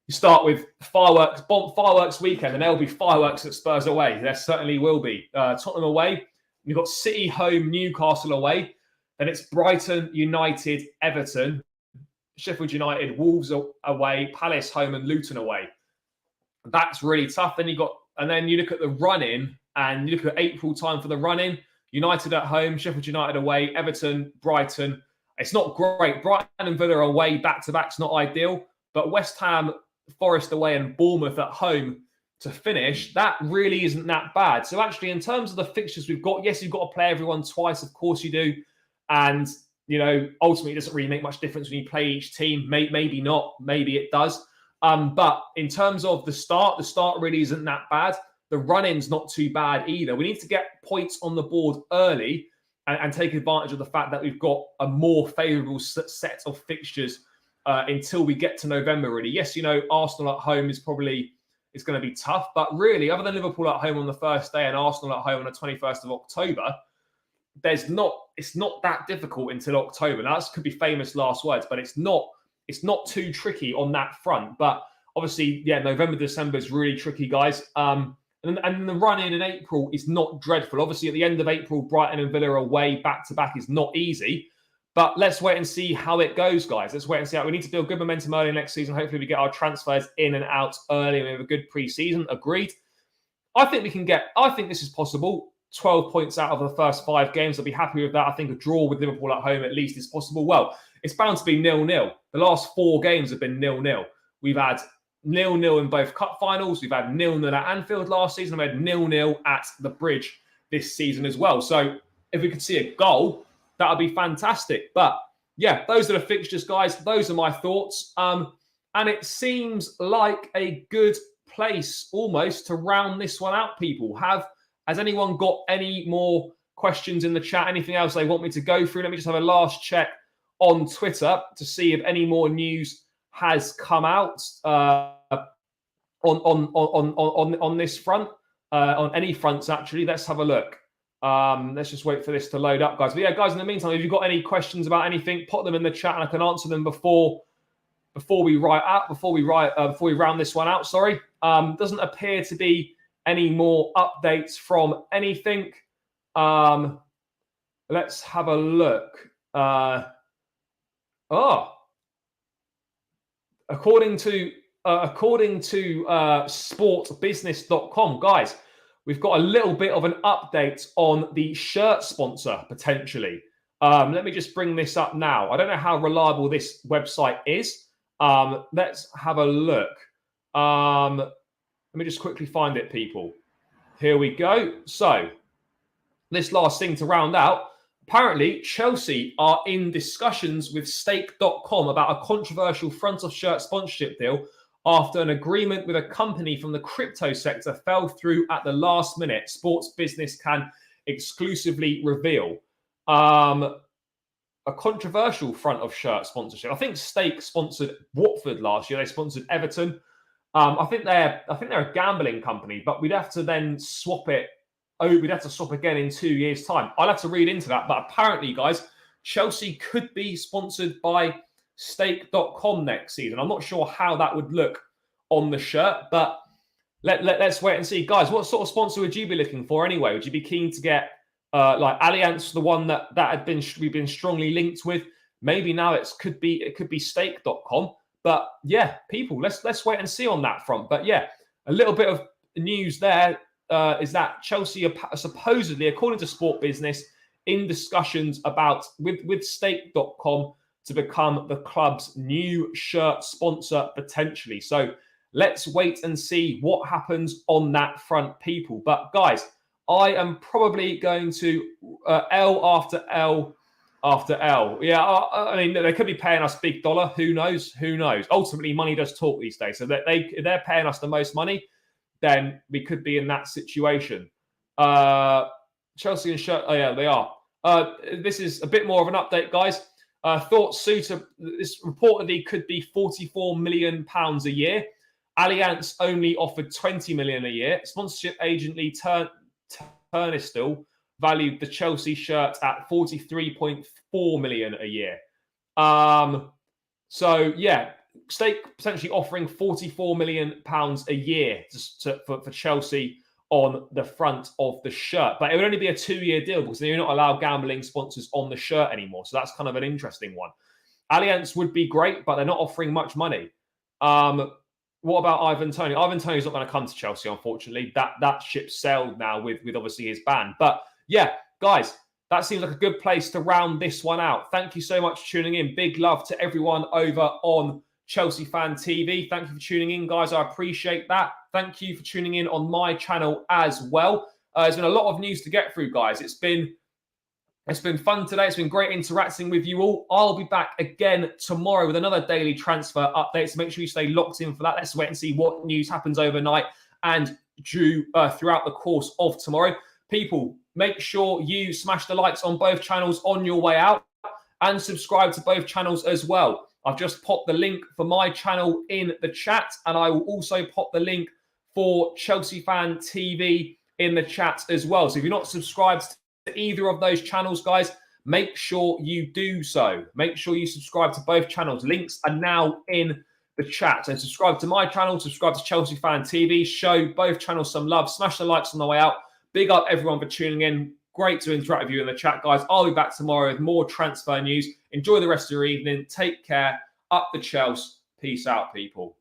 You start with fireworks weekend, and there'll be fireworks at Spurs away. There certainly will be. Tottenham away. You've got City home, Newcastle away. Then it's Brighton, United, Everton, Sheffield United, Wolves away, Palace home, and Luton away. That's really tough. Then you look at the run-in, and you look at April time for the run-in. United at home, Sheffield United away, Everton, Brighton. It's not great. Brighton and Villa away, back-to-back's not ideal. But West Ham, Forest away, and Bournemouth at home to finish, that really isn't that bad. So actually, in terms of the fixtures we've got, yes, you've got to play everyone twice. Of course you do. And, ultimately it doesn't really make much difference when you play each team. Maybe not. Maybe it does. But in terms of the start really isn't that bad. The run-in's not too bad either. We need to get points on the board early and take advantage of the fact that we've got a more favourable set of fixtures until we get to November, really. Yes, Arsenal at home is going to be tough. But really, other than Liverpool at home on the first day and Arsenal at home on the 21st of October, it's not that difficult until October. Now, that could be famous last words, but it's not too tricky on that front. But obviously, November, December is really tricky, guys. And the run in April is not dreadful. Obviously, at the end of April, Brighton and Villa away back-to-back is not easy. But let's wait and see how it goes, guys. Let's wait and see how we need to build good momentum early next season. Hopefully, we get our transfers in and out early and we have a good pre-season. Agreed. I think this is possible. 12 points out of the first 5 games. I'll be happy with that. I think a draw with Liverpool at home at least is possible. Well, it's bound to be 0-0. The last 4 games have been 0-0. We've had 0-0 in both cup finals. We've had 0-0 at Anfield last season. We had 0-0 at the Bridge this season as well. So if we could see a goal, that would be fantastic. But yeah, those are the fixtures, guys. Those are my thoughts. And it seems like a good place almost to round this one out, people. Has anyone got any more questions in the chat? Anything else they want me to go through? Let me just have a last check on Twitter to see if any more news has come out on this front, on any fronts, actually. Let's have a look. Let's just wait for this to load up, guys. But yeah, guys, in the meantime, if you've got any questions about anything, put them in the chat and I can answer them before we round this one out. Sorry. Doesn't appear to be any more updates from anything. Let's have a look. According to sportbusiness.com, guys, we've got a little bit of an update on the shirt sponsor, potentially. Let me just bring this up now. I don't know how reliable this website is. Let's have a look. Let me just quickly find it, people. Here we go. So, this last thing to round out. Apparently, Chelsea are in discussions with Stake.com about a controversial front of shirt sponsorship deal after an agreement with a company from the crypto sector fell through at the last minute. Sports Business can exclusively reveal. A controversial front of shirt sponsorship. I think Stake sponsored Watford last year. They sponsored Everton. I think they're a gambling company, but we'd have to then swap it. We'd have to swap again in 2 years' time. I'll have to read into that. But apparently, guys, Chelsea could be sponsored by Stake.com next season. I'm not sure how that would look on the shirt, but let's wait and see. Guys, what sort of sponsor would you be looking for anyway? Would you be keen to get like Allianz, the one that we've been strongly linked with? Maybe now it could be Stake.com. But yeah, people, let's wait and see on that front. But yeah, a little bit of news there. is that Chelsea are supposedly, according to Sport Business, in discussions with Stake.com to become the club's new shirt sponsor potentially. So let's wait and see what happens on that front, people. But guys, I am probably going to L after L after L. Yeah, I mean, they could be paying us big dollar. Who knows? Who knows? Ultimately, money does talk these days. So if they're paying us the most money, then we could be in that situation. Chelsea and shirt. Oh yeah, they are. This is a bit more of an update, guys. Thought Suter, this reportedly could be £44 million a year. Allianz only offered 20 million a year. Sponsorship agent Lee Turnistal valued the Chelsea shirt at 43.4 million a year. So yeah, Stake potentially offering £44 million a year for Chelsea on the front of the shirt. But it would only be a 2-year deal because you're not allowed gambling sponsors on the shirt anymore. So that's kind of an interesting one. Allianz would be great, but they're not offering much money. What about Ivan Toney? Ivan Toney's not going to come to Chelsea, unfortunately. That ship sailed now with obviously his ban. But yeah, guys, that seems like a good place to round this one out. Thank you so much for tuning in. Big love to everyone over on Chelsea Fan TV. Thank you for tuning in, guys. I appreciate that. Thank you for tuning in on my channel as well. There's been a lot of news to get through, guys. It's been fun today. It's been great interacting with you all. I'll be back again tomorrow with another daily transfer update. So make sure you stay locked in for that. Let's wait and see what news happens overnight and throughout the course of tomorrow. People, make sure you smash the likes on both channels on your way out and subscribe to both channels as well. I've just popped the link for my channel in the chat, and I will also pop the link for Chelsea Fan TV in the chat as well. So if you're not subscribed to either of those channels, guys, make sure you do so. Make sure you subscribe to both channels. Links are now in the chat. So subscribe to my channel, subscribe to Chelsea Fan TV, show both channels some love, smash the likes on the way out. Big up everyone for tuning in. Great to interact with you in the chat, guys. I'll be back tomorrow with more transfer news. Enjoy the rest of your evening. Take care. Up the Chelsea. Peace out, people.